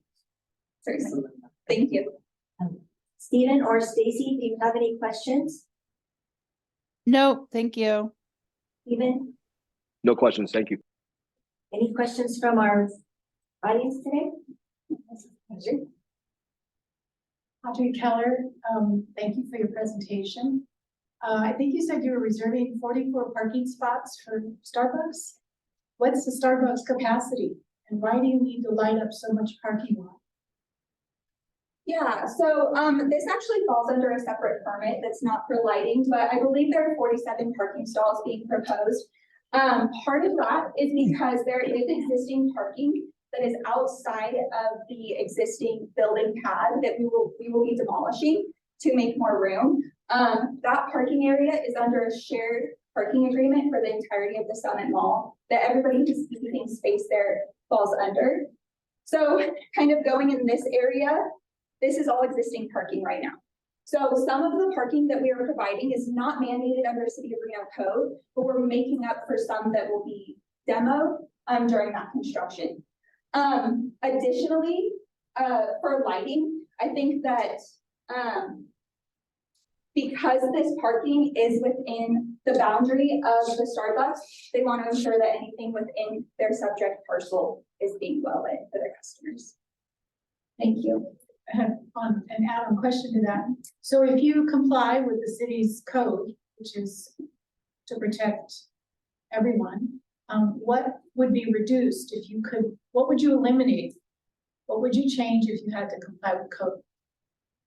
Certainly. Thank you. Stephen or Stacy, do you have any questions? No, thank you. Stephen, No questions, thank you. any questions from our audience today? Audrey Keller, thank you for your presentation. I think you said you were reserving 44 parking spots for Starbucks. What's the Starbucks capacity? And why do you need to light up so much parking lot? Yeah, so this actually falls under a separate permit that's not for lighting, but I believe there are 47 parking stalls being proposed. Part of that is because there is existing parking that is outside of the existing building pad that we will be demolishing to make more room. That parking area is under a shared parking agreement for the entirety of the Summit Mall that everybody who's using space there falls under. So kind of going in this area, this is all existing parking right now. So some of the parking that we are providing is not mandated under City of Reno code, but we're making up for some that will be demoed during that construction. Additionally, for lighting, I think that because this parking is within the boundary of the Starbucks, they want to ensure that anything within their subject parcel is being well lit for their customers. Thank you. I have an add-on question to that. So if you comply with the city's code, which is to protect everyone, what would be reduced if you could, what would you eliminate? What would you change if you had to comply with code?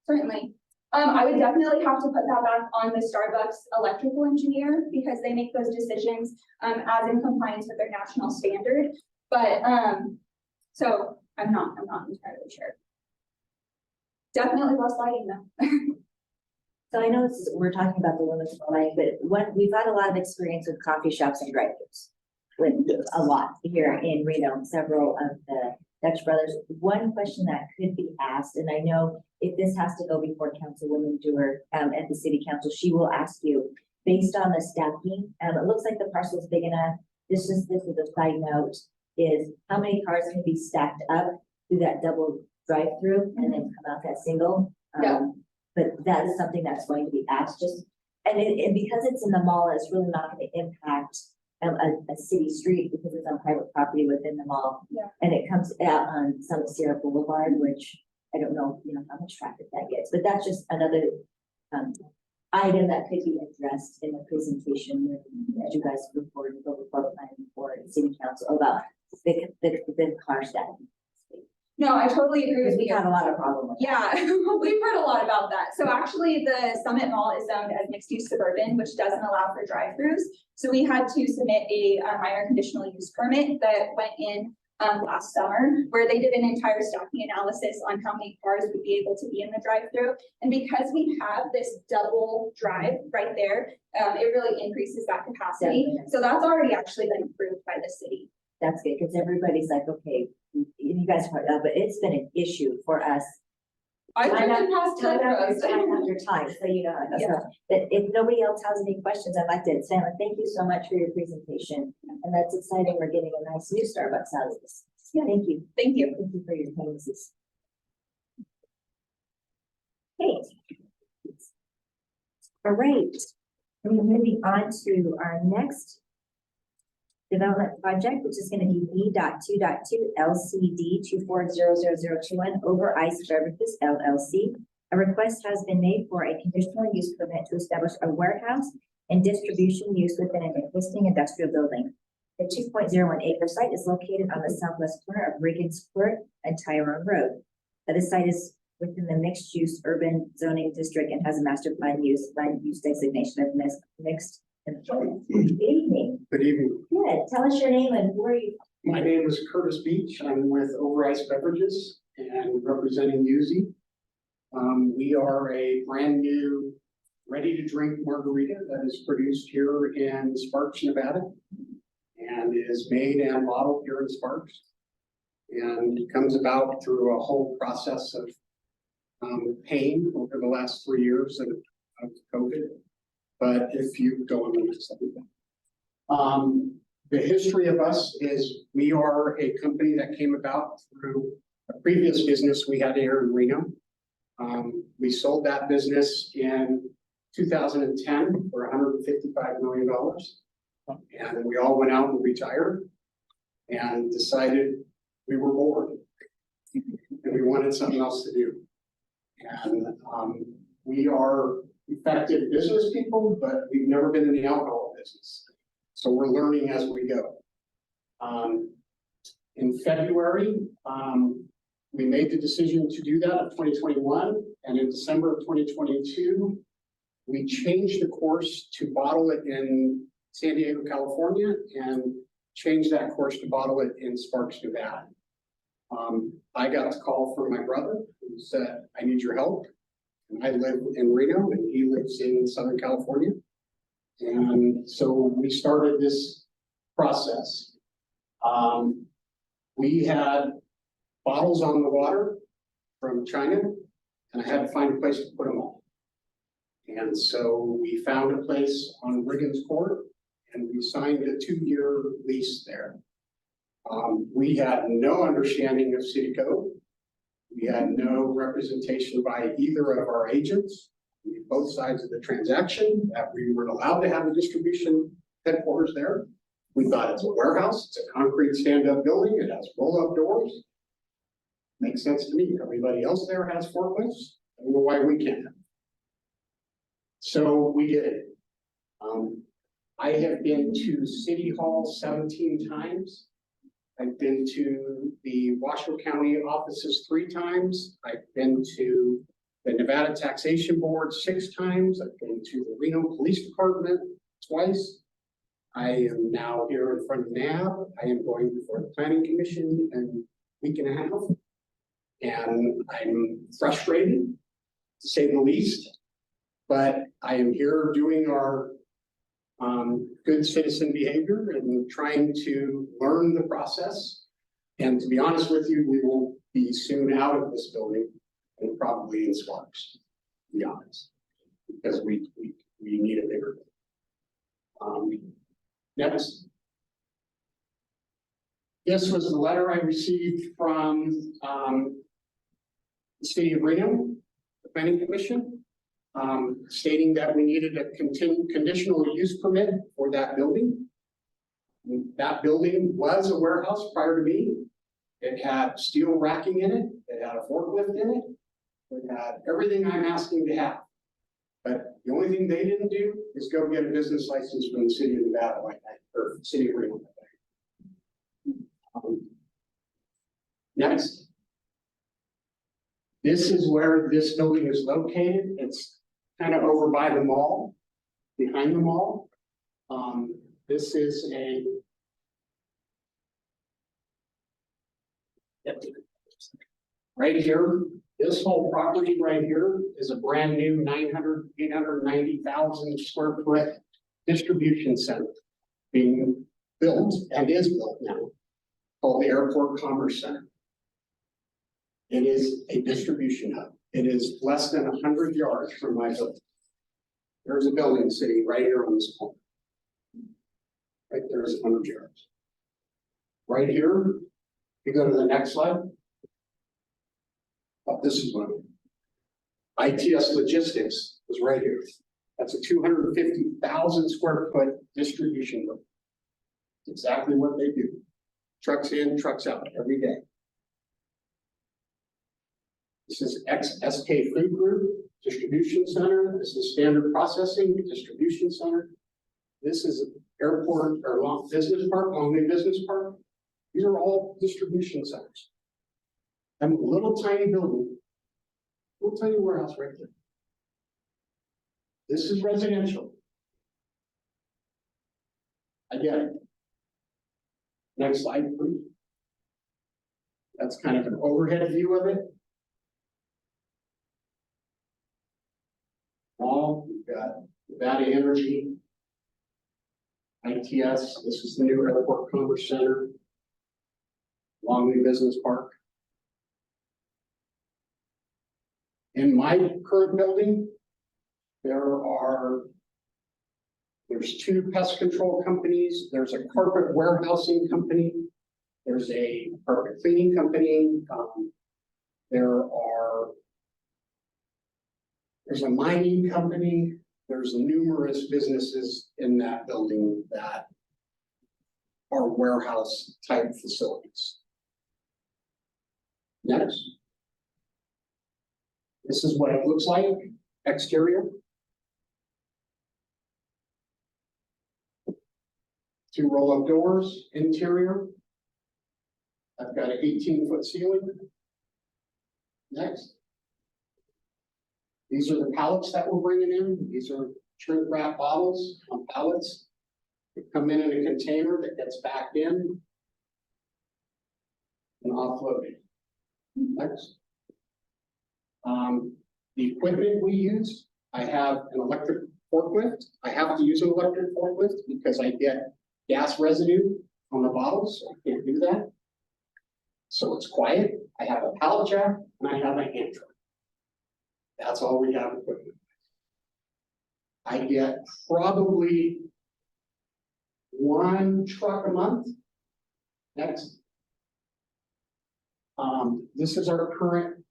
Certainly. I would definitely have to put that back on the Starbucks electrical engineer because they make those decisions as in compliance with their national standard. But so I'm not entirely sure. Definitely less lighting though. So I know we're talking about the limits of lighting, but we've had a lot of experience with coffee shops and drive-thrus. With a lot here in Reno, several of the Dutch Brothers. One question that could be asked, and I know if this has to go before Councilwoman Dewar at the City Council, she will ask you, based on the stacking, it looks like the parcel is big enough. This is a side note, is how many cars can be stacked up through that double drive-through and then come out that single? Yeah. But that is something that's going to be asked and because it's in the mall, it's really not going to impact a city street because it's on private property within the mall. Yeah. And it comes out on Summit Sierra Boulevard, which I don't know, how much traffic that gets, but that's just another item that could be addressed in the presentation as you guys move forward and go before the planning board and city council about the car stacking. No, I totally agree Because with we you. had a lot of problem with that. Yeah, we've heard a lot about that. So actually, the Summit Mall is zoned as mixed-use suburban, which doesn't allow for drive-throughs. So we had to submit a minor conditional use permit that went in last summer, where they did an entire stacking analysis on how many cars would be able to be in the drive-through. And because we have this double drive right there, it really increases that capacity. Definitely. So that's already actually been approved by the city. That's good, because everybody's like, okay, you guys heard that, but it's been an issue for us. I've Time driven past Time 10 roads. after time, so you know, so, Yeah. but if nobody else has any questions, I'd like to, Sandra, thank you so much for your presentation. And that's exciting, we're getting a nice new Starbucks out of this. Yeah. Thank you. Thank you. Thank you for your kindness. Okay. All right, we're moving on to our next development project, which is gonna be B.2.2 LCD 24000021 Over Ice Beverages LLC. A request has been made for a conditional use permit to establish a warehouse and distribution use within an existing industrial building. The 2.01 acre site is located on the southwest corner of Riggins Court and Tyrone Road. The site is within the mixed-use urban zoning district and has a master land use designation of mixed. Good evening. Good evening. Good. Tell us your name and where you. My name is Curtis Beach. I'm with Over Ice Beverages and representing Yuzi. We are a brand new, ready-to-drink margarita that is produced here in Sparks, Nevada, and is made and bottled here in Sparks. And it comes about through a whole process of pain over the last 3 years of COVID. But if you go on the next slide. The history of us is we are a company that came about through a previous business we had here in Reno. We sold that business in 2010 for $155 million. And we all went out and retired and decided we were bored and we wanted something else to do. And we are effective business people, but we've never been in the alcohol business. So we're learning as we go. In February, we made the decision to do that of 2021. And in December of 2022, we changed the course to bottle it in San Diego, California, and changed that course to bottle it in Sparks, Nevada. I got the call from my brother who said, I need your help. I live in Reno and he lives in Southern California. And so we started this process. We had bottles on the water from China and I had to find a place to put them all. And so we found a place on Riggins Court and we signed a 2-year lease there. We had no understanding of city code. We had no representation by either of our agents, both sides of the transaction, that we weren't allowed to have a distribution headquarters there. We thought it's a warehouse, it's a concrete stand-up building, it has roll-up doors. Makes sense to me. Everybody else there has forklifts. I don't know why we can't. So we did it. I have been to City Hall 17 times. I've been to the Washoe County offices 3 times. I've been to the Nevada Taxation Board 6 times. I've been to the Reno Police Department twice. I am now here in front of NAB. I am going before the Planning Commission in a week and a half. And I'm frustrated, to say the least. But I am here doing our good citizen behavior and trying to learn the process. And to be honest with you, we will be soon out of this building and probably in Sparks, to be honest, because we need a bigger. Next. This was the letter I received from the city of Reno, the Planning Commission. Stating that we needed a conditional use permit for that building. That building was a warehouse prior to me. It had steel racking in it. It had a forklift in it. It had everything I'm asking to have. But the only thing they didn't do is go get a business license from the city of Nevada like that, or city of Reno. Next. This is where this building is located. It's kind of over by the mall, behind the mall. This is a. Right here, this whole property right here is a brand new 890,000 square foot distribution center. Being built and is built now, called the Airport Commerce Center. It is a distribution hub. It is less than 100 yards from my building. There's a building sitting right here on this corner. Right there's 100 yards. Right here, you go to the next slide. Oh, this is one. ITS Logistics was right here. That's a 250,000 square foot distribution hub. Exactly what they do. Trucks in, trucks out every day. This is SK Food Group Distribution Center. This is Standard Processing Distribution Center. This is Airport or Long Business Park, Longley Business Park. These are all distribution centers. And a little tiny building, little tiny warehouse right there. This is residential. I get it. Next slide, please. That's kind of an overhead view of it. We've got Nevada Energy, ITS, this is the new Airport Commerce Center, Longley Business Park. In my current building, there's two pest control companies, there's a carpet warehousing company, there's a carpet cleaning company, there's a mining company, there's numerous businesses in that building that are warehouse type facilities. Next. This is what it looks like, exterior. Two roll-up doors, interior. I've got an 18-foot ceiling. Next. These are the pallets that we're bringing in. These are shrink wrap bottles on pallets. They come in a container that gets backed in and offloaded. Next. The equipment we use, I have an electric forklift. I have to use an electric forklift because I get gas residue on the bottles, so I can't do that. So it's quiet. I have a pallet jack and I have a hand truck. That's all we have equipment. I get probably one truck a month. Next. This is our current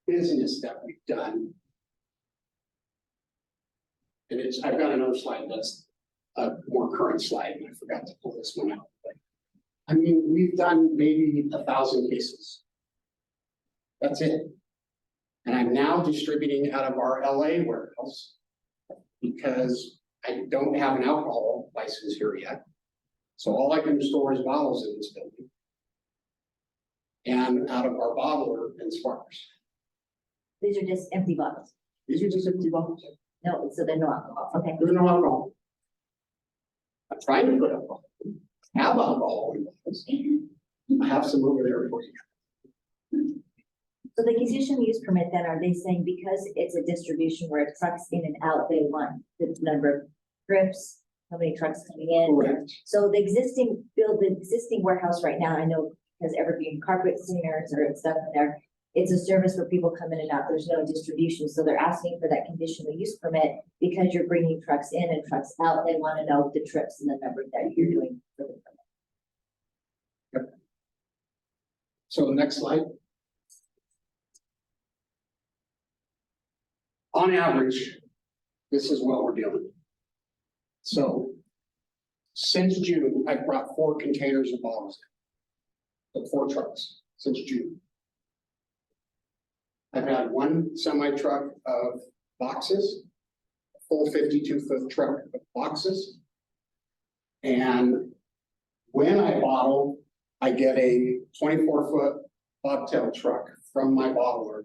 business that we've done. And I've got another slide that's a more current slide, and I forgot to pull this one out. But, I mean, we've done maybe 1,000 cases. That's it. And I'm now distributing out of our LA warehouse because I don't have an alcohol license here yet. So all I can store is bottles in this building. And out of our bottler in Sparks. These are just empty bottles. These are just empty bottles. No, so they're no alcohol. Okay. There's no alcohol. I'm trying to put alcohol. Have alcohol in bottles. I have some over there for you. So the conditional use permit then, are they saying because it's a distribution where it trucks in and out, they want the number of trips, how many trucks coming in? Correct. So the existing warehouse right now, I know has Evergreen carpet cleaners or stuff in there. It's a service where people come in and out. There's no distribution. So they're asking for that conditional use permit because you're bringing trucks in and trucks out. They want to know the trips and the number that you're doing for the permit. Yep. So next slide. On average, this is what we're dealing with. So since June, I've brought 4 containers of bottles. So 4 trucks since June. I've had 1 semi truck of boxes, a full 52-foot truck of boxes. And when I bottle, I get a 24-foot bobtail truck from my bottler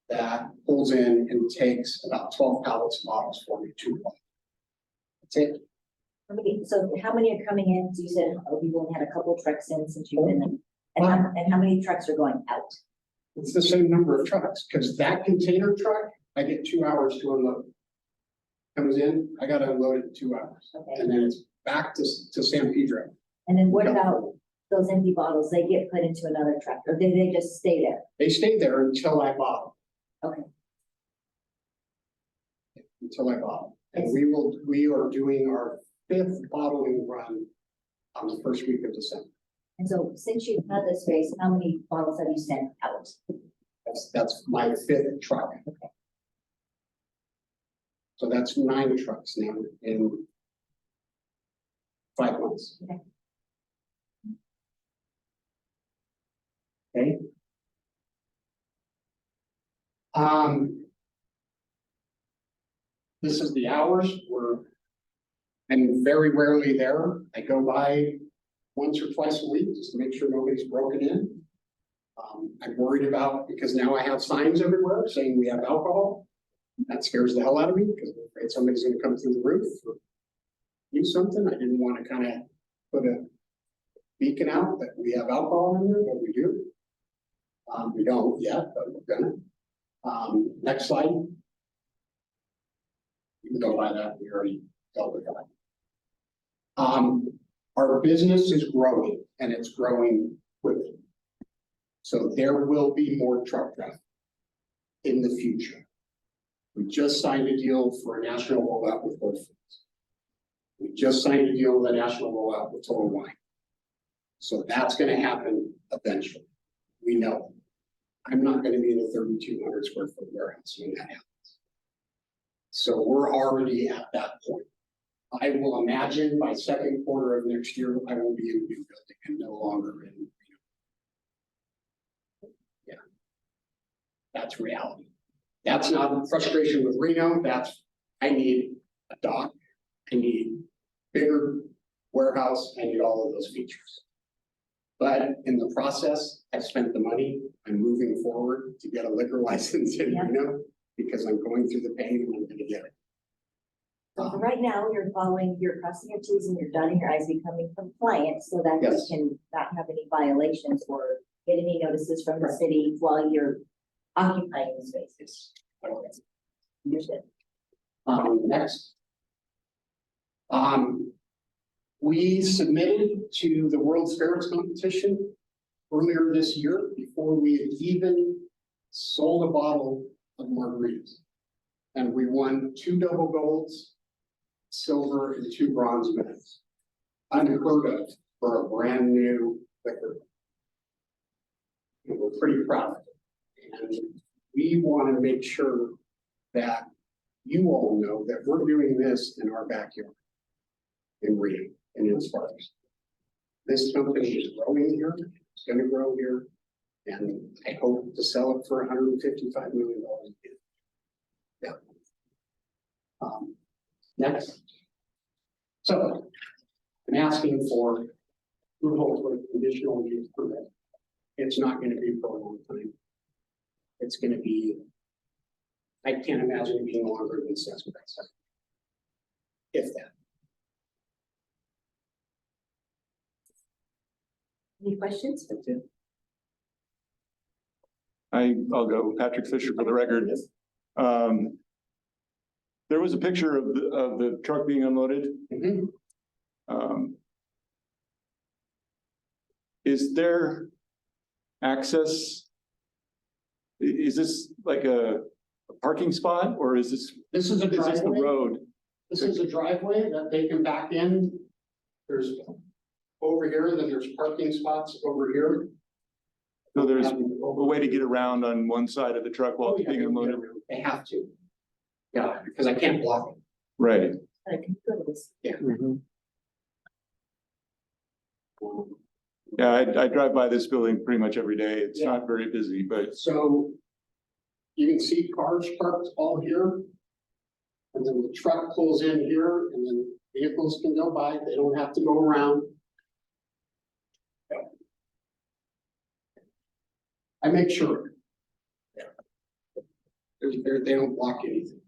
that pulls in and takes about 12 pallets of bottles for me to. That's it. How many are coming in? So you said, oh, you've only had a couple trucks in since you've been in. And how many trucks are going out? It's the same number of trucks, because that container truck, I get 2 hours to unload. Comes in, I gotta unload it in 2 hours, Okay. and then it's back to San Pedro. And then what about those empty bottles? They get put into another truck or do they just stay there? They stay there until I bottle. Okay. Until I bottle. And we are doing our 5th bottling run on the first week of December. And so since you've had this space, how many bottles have you sent out? That's my 5th truck. Okay. So that's 9 trucks now in 5 months. Okay. Okay. This is the hours I'm very rarely there. I go by once or twice a week just to make sure nobody's broken in. I'm worried about, because now I have signs everywhere saying we have alcohol. That scares the hell out of me because I'm afraid somebody's gonna come through the roof or do something. I didn't want to kind of put a beacon out that we have alcohol in there, but we do. We don't yet, but we're gonna. Next slide. You can go by that, we already dealt with that. Our business is growing and it's growing quickly. So there will be more truck traffic in the future. We just signed a deal for a national rollout with Whole Foods. We just signed a deal with a national rollout with Total Wine. So that's gonna happen eventually. We know. I'm not gonna be in a 3,200 square foot warehouse when that happens. So we're already at that point. I will imagine by second quarter of next year, I will be in a new building and no longer in. Yeah. That's reality. That's not frustration with Reno. I need a dock. I need bigger warehouse. I need all of those features. But in the process, I've spent the money. I'm moving forward to get a liquor license in Reno because I'm going through the pain and I'm gonna get it. So right now, you're crossing your T's and you're dotting your I's, becoming compliant so that you Yes. can not have any violations or get any notices from the city while you're occupying the spaces. Understood. Next. We submitted to the World Spirits Competition earlier this year before we had even sold a bottle of margaritas. And we won 2 double golds, silver, and 2 bronze medals. Unheard of for a brand new liquor. And we're pretty proud of it. And we want to make sure that you all know that we're doing this in our backyard in Reno and in Sparks. This company is growing here, it's gonna grow here, and I hope to sell it for $155 million. Yeah. Next. So I'm asking for approval for a conditional use permit. It's not gonna be for a long time. It's gonna be, I can't imagine it being longer than 6 months. If that. Any questions? I'll go, Patrick Fisher for the record. There was a picture of the truck being unloaded. Mhm. Is there access? Is this like a parking spot or is this This is a the driveway. road? This is a driveway that they can back in. There's over here, then there's parking spots over here. So there's a way to get around on one side of the truck while Oh, it's yeah, being unloaded? they have to. Yeah, because I can't block it. Right. Can you go to this? Yeah, I drive by this building pretty much every day. It's not very busy, but So you can see cars parked all here. And then the truck pulls in here and then vehicles can go by. They don't have to go around. I make sure. They don't block anything.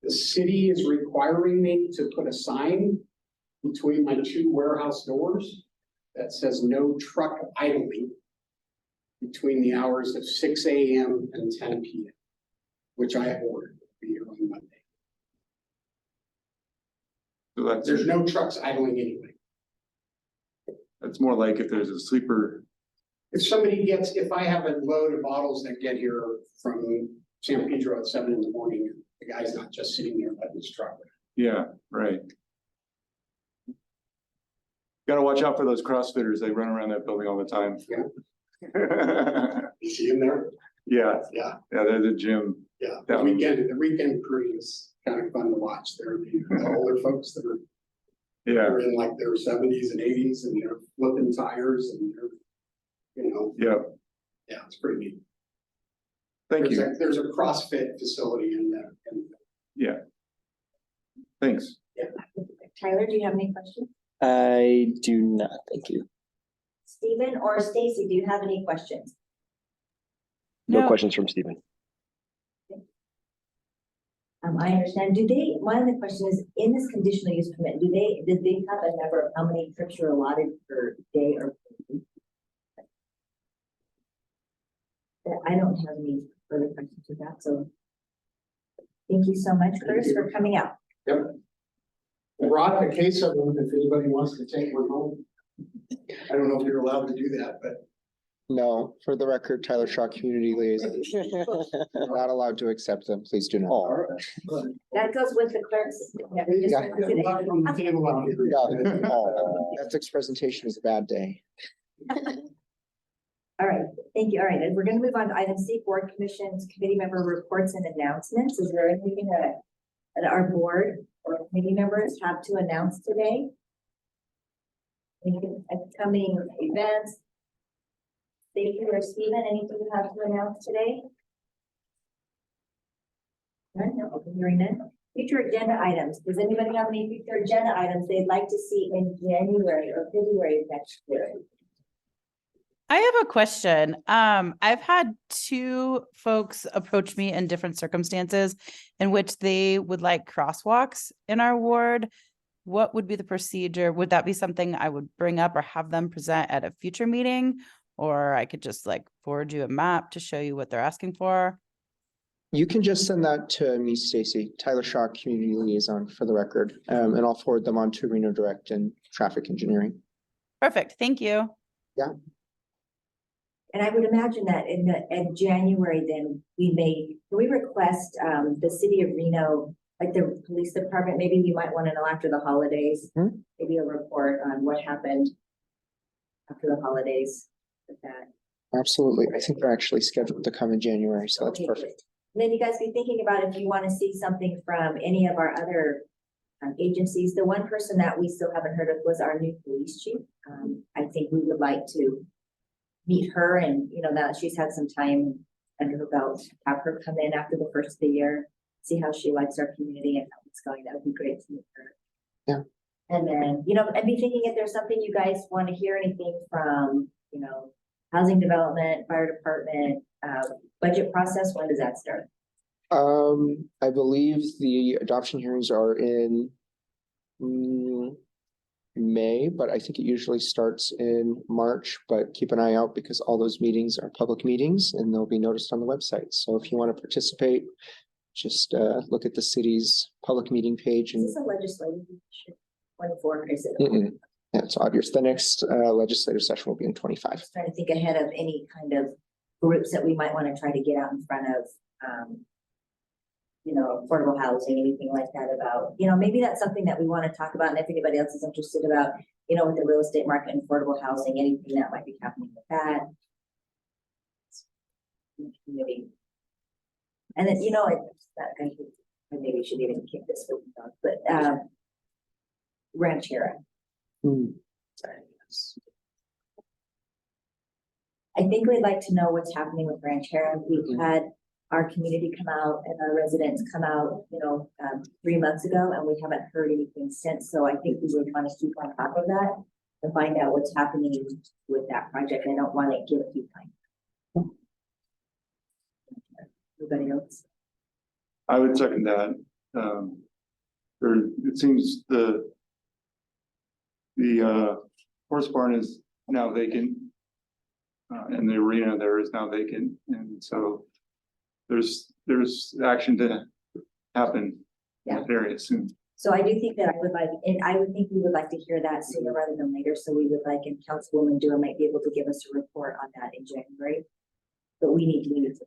The city is requiring me to put a sign between my two warehouse doors that says no truck idling between the hours of 6 a.m. and 10 p.m., which I have ordered to be here on Monday. So that's, There's no trucks idling anyway. that's more like if there's a sleeper, If I have a load of bottles that get here from San Pedro at 7 in the morning, the guy's not just sitting there letting his truck. yeah, right. Gotta watch out for those CrossFitters. They run around that building all the time. You see him there? Yeah, Yeah, yeah, there's a gym. yeah. That The weekend crew is kind of fun to watch. They're the older folks that are Yeah, they're in like their 70s and 80s and they're flipping tires and they're, yeah, yeah, it's pretty neat. thank you. There's a CrossFit facility in there. Yeah. Thanks. Tyler, do you have any questions? I do not, thank you. Stephen or Stacy, do you have any questions? No No. questions from Stephen. I understand. One of the questions is, in this conditional use permit, did they have a number of how many trips are allotted per day or? per week? I don't have any further questions with that, so. Thank you so much, Curtis, for coming out. Yep. I brought a case of them if anybody wants to take one home. I don't know if you're allowed to do that, but No, for the record, Tyler Shaw, Community Liaison, not allowed to accept them. Please do not. That goes with the clerks. that we just Yeah. went today. Not from the table out here. Yeah. Oh, Ethics presentation is a bad day. All right, thank you. All right, and we're gonna move on to item C, board commissions, committee member reports and announcements. Is there anything that our board or committee members have to announce today? Anything upcoming events? Stacy or Stephen, anything you have to announce today? No, hearing none. Future agenda items. Does anybody have any future agenda items they'd like to see in January or February of next year? I have a question. I've had two folks approach me in different circumstances in which they would like crosswalks in our ward. What would be the procedure? Would that be something I would bring up or have them present at a future meeting? Or I could just like forward you a map to show you what they're asking for? You can just send that to me, Stacy, Tyler Shaw, Community Liaison, for the record, and I'll forward them on to Reno Direct and Traffic Engineering. Perfect. Thank you. And I would imagine that in January, then we request, the city of Reno, like the police department, maybe you might want to know after the holidays. Maybe a report on what happened after the holidays with that. Absolutely. I think they're actually scheduled to come in January, so that's Okay, perfect. great. And then you guys be thinking about if you want to see something from any of our other agencies. The one person that we still haven't heard of was our new police chief. I think we would like to meet her and, now that she's had some time under her belt, have her come in after the first of the year, see how she likes our community and how it's going. That would be great to meet her. Yeah. And then, I'd be thinking if there's something you guys want to hear anything from, housing development, fire department, budget process, when does that start? I believe the adoption hearings are in May, but I think it usually starts in March, but keep an eye out because all those meetings are public meetings and they'll be noticed on the website. So if you want to participate, just look at the city's public meeting page Is and this a legislative? 24, is it? Mm-mm. Yeah, it's obvious. The next legislative session will be in 25. Just trying to think ahead of any kind of groups that we might want to try to get out in front of, affordable housing, anything like that about, maybe that's something that we want to talk about. And if anybody else is interested about, with the real estate market and affordable housing, anything that might be happening with that. Maybe. And then, maybe we should even keep this moving on, but, Ranchera. I think we'd like to know what's happening with Ranchera. We've had our community come out and our residents come out, 3 months ago, and we haven't heard anything since. So I think we would want to keep on top of that and find out what's happening with that project. I don't want to give a few time. Everybody else? I would second that. It seems the horse barn is now vacant. And the arena there is now vacant, and so there's action to happen in that area soon. So I do think that I would like, and I would think we would like to hear that sooner rather than later, so we would like, and Councilwoman Dewar might be able to give us a report on that in January. But we need to.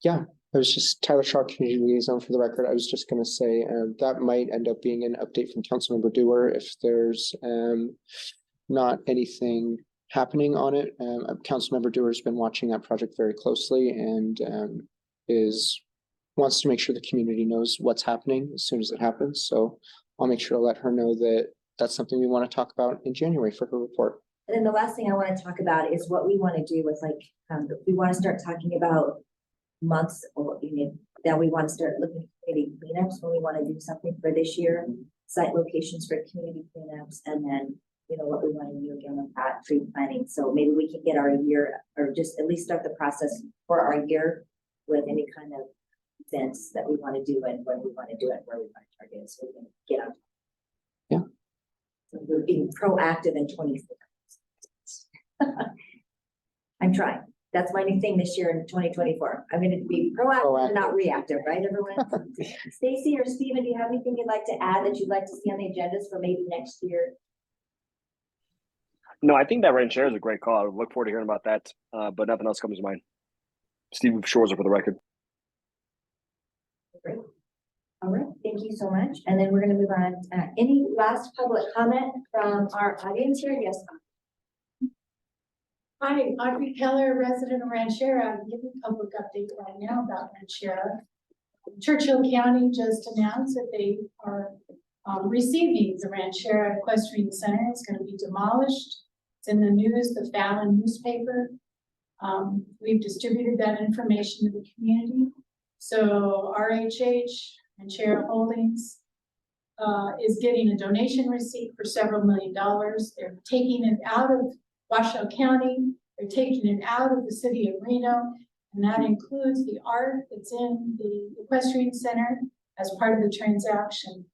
Yeah, I was just Tyler Shaw, Community Liaison for the record. I was just gonna say, that might end up being an update from Councilmember Dewar if there's, not anything happening on it. Councilmember Dewar has been watching that project very closely and, wants to make sure the community knows what's happening as soon as it happens. So I'll make sure to let her know that that's something we want to talk about in January for her report. And then the last thing I want to talk about is what we want to do with like, we want to start talking about months or, then we want to start looking at community cleanups when we want to do something for this year, site locations for community cleanups, and then, what we want to do again with that tree planting. So maybe we can get our year, or just at least start the process for our year with any kind of events that we want to do and when we want to do it, where we want to target it, so we can get on. Yeah. So we're being proactive in 24. I'm trying. That's my new thing this year in 2024. I'm going to be proactive and not reactive, right, everyone? Stacy or Stephen, do you have anything you'd like to add that you'd like to see on the agendas for maybe next year? No, I think that ranchera is a great call. I would look forward to hearing about that, but nothing else comes to mind. Steve Shorzer for the record. Great. All right, thank you so much. And then we're going to move on. Any last public comment from our audience here? Yes. Hi, Audrey Keller, resident of Ranchera. I'm giving a public update right now about Ranchera. Churchill County just announced that they are receiving the Ranchera Equestrian Center. It's going to be demolished. It's in the news, the Fallon newspaper. We've distributed that information to the community. So RHH, Ranchera Holdings, is getting a donation receipt for several $1 million. They're taking it out of Washoe County. They're taking it out of the city of Reno, and that includes the art that's in the equestrian center as part of the transaction.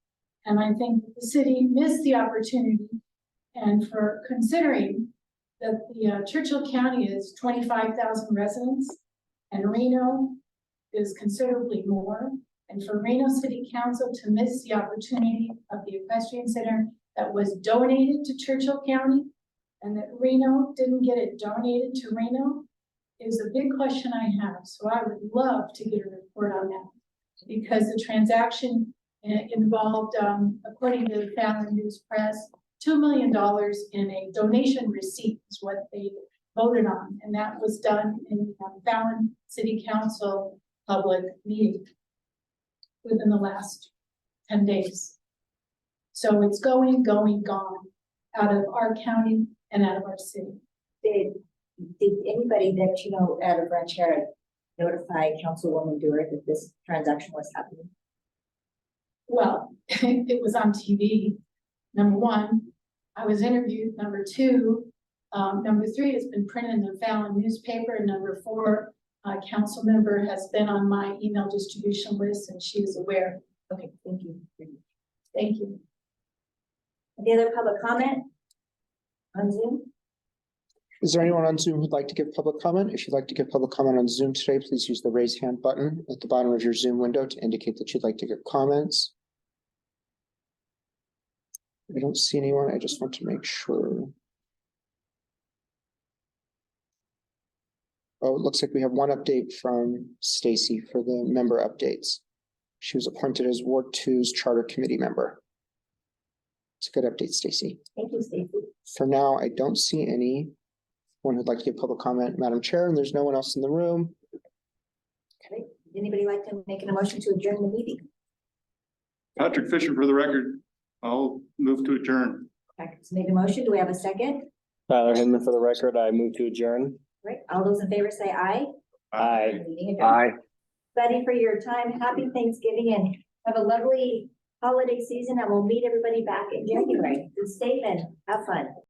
And I think the city missed the opportunity, and for considering that the Churchill County is 25,000 residents and Reno is considerably more. And for Reno City Council to miss the opportunity of the equestrian center that was donated to Churchill County, and that Reno didn't get it donated to Reno, is a big question I have. So I would love to get a report on that, because the transaction involved, according to the Fallon News Press, $2 million in a donation receipt is what they voted on. And that was done in Fallon City Council public meeting within the last 10 days. So it's gone out of our county and out of our city. Did anybody that out of Ranchera notify Councilwoman Dewar that this transaction was happening? Well, it was on TV. Number one, I was interviewed. Number two, number three, it's been printed in the Fallon newspaper. And number four, a council member has been on my email distribution list, and she is aware. Okay, thank you. Thank you. Any other public comment on Zoom? Is there anyone on Zoom who'd like to give public comment? If you'd like to give public comment on Zoom today, please use the raise hand button at the bottom of your Zoom window to indicate that you'd like to give comments. I don't see anyone. I just want to make sure. Oh, it looks like we have one update from Stacy for the member updates. She was appointed as Ward 2's Charter Committee member. It's a good update, Stacy. Thank you, Stacy. For now, I don't see anyone who'd like to give public comment, Madam Chair, and there's no one else in the room. Okay. Would anybody like to make a motion to adjourn the meeting? Patrick Fisher for the record. I'll move to adjourn. Patrick's made a motion. Do we have a second? Tyler Hinman for the record. I move to adjourn. Right. All those in favor say aye. Aye. Meeting adjourned. Aye. Buddy, for your time. Happy Thanksgiving and have a lovely holiday season, and we'll meet everybody back in January. Stay safe and have fun.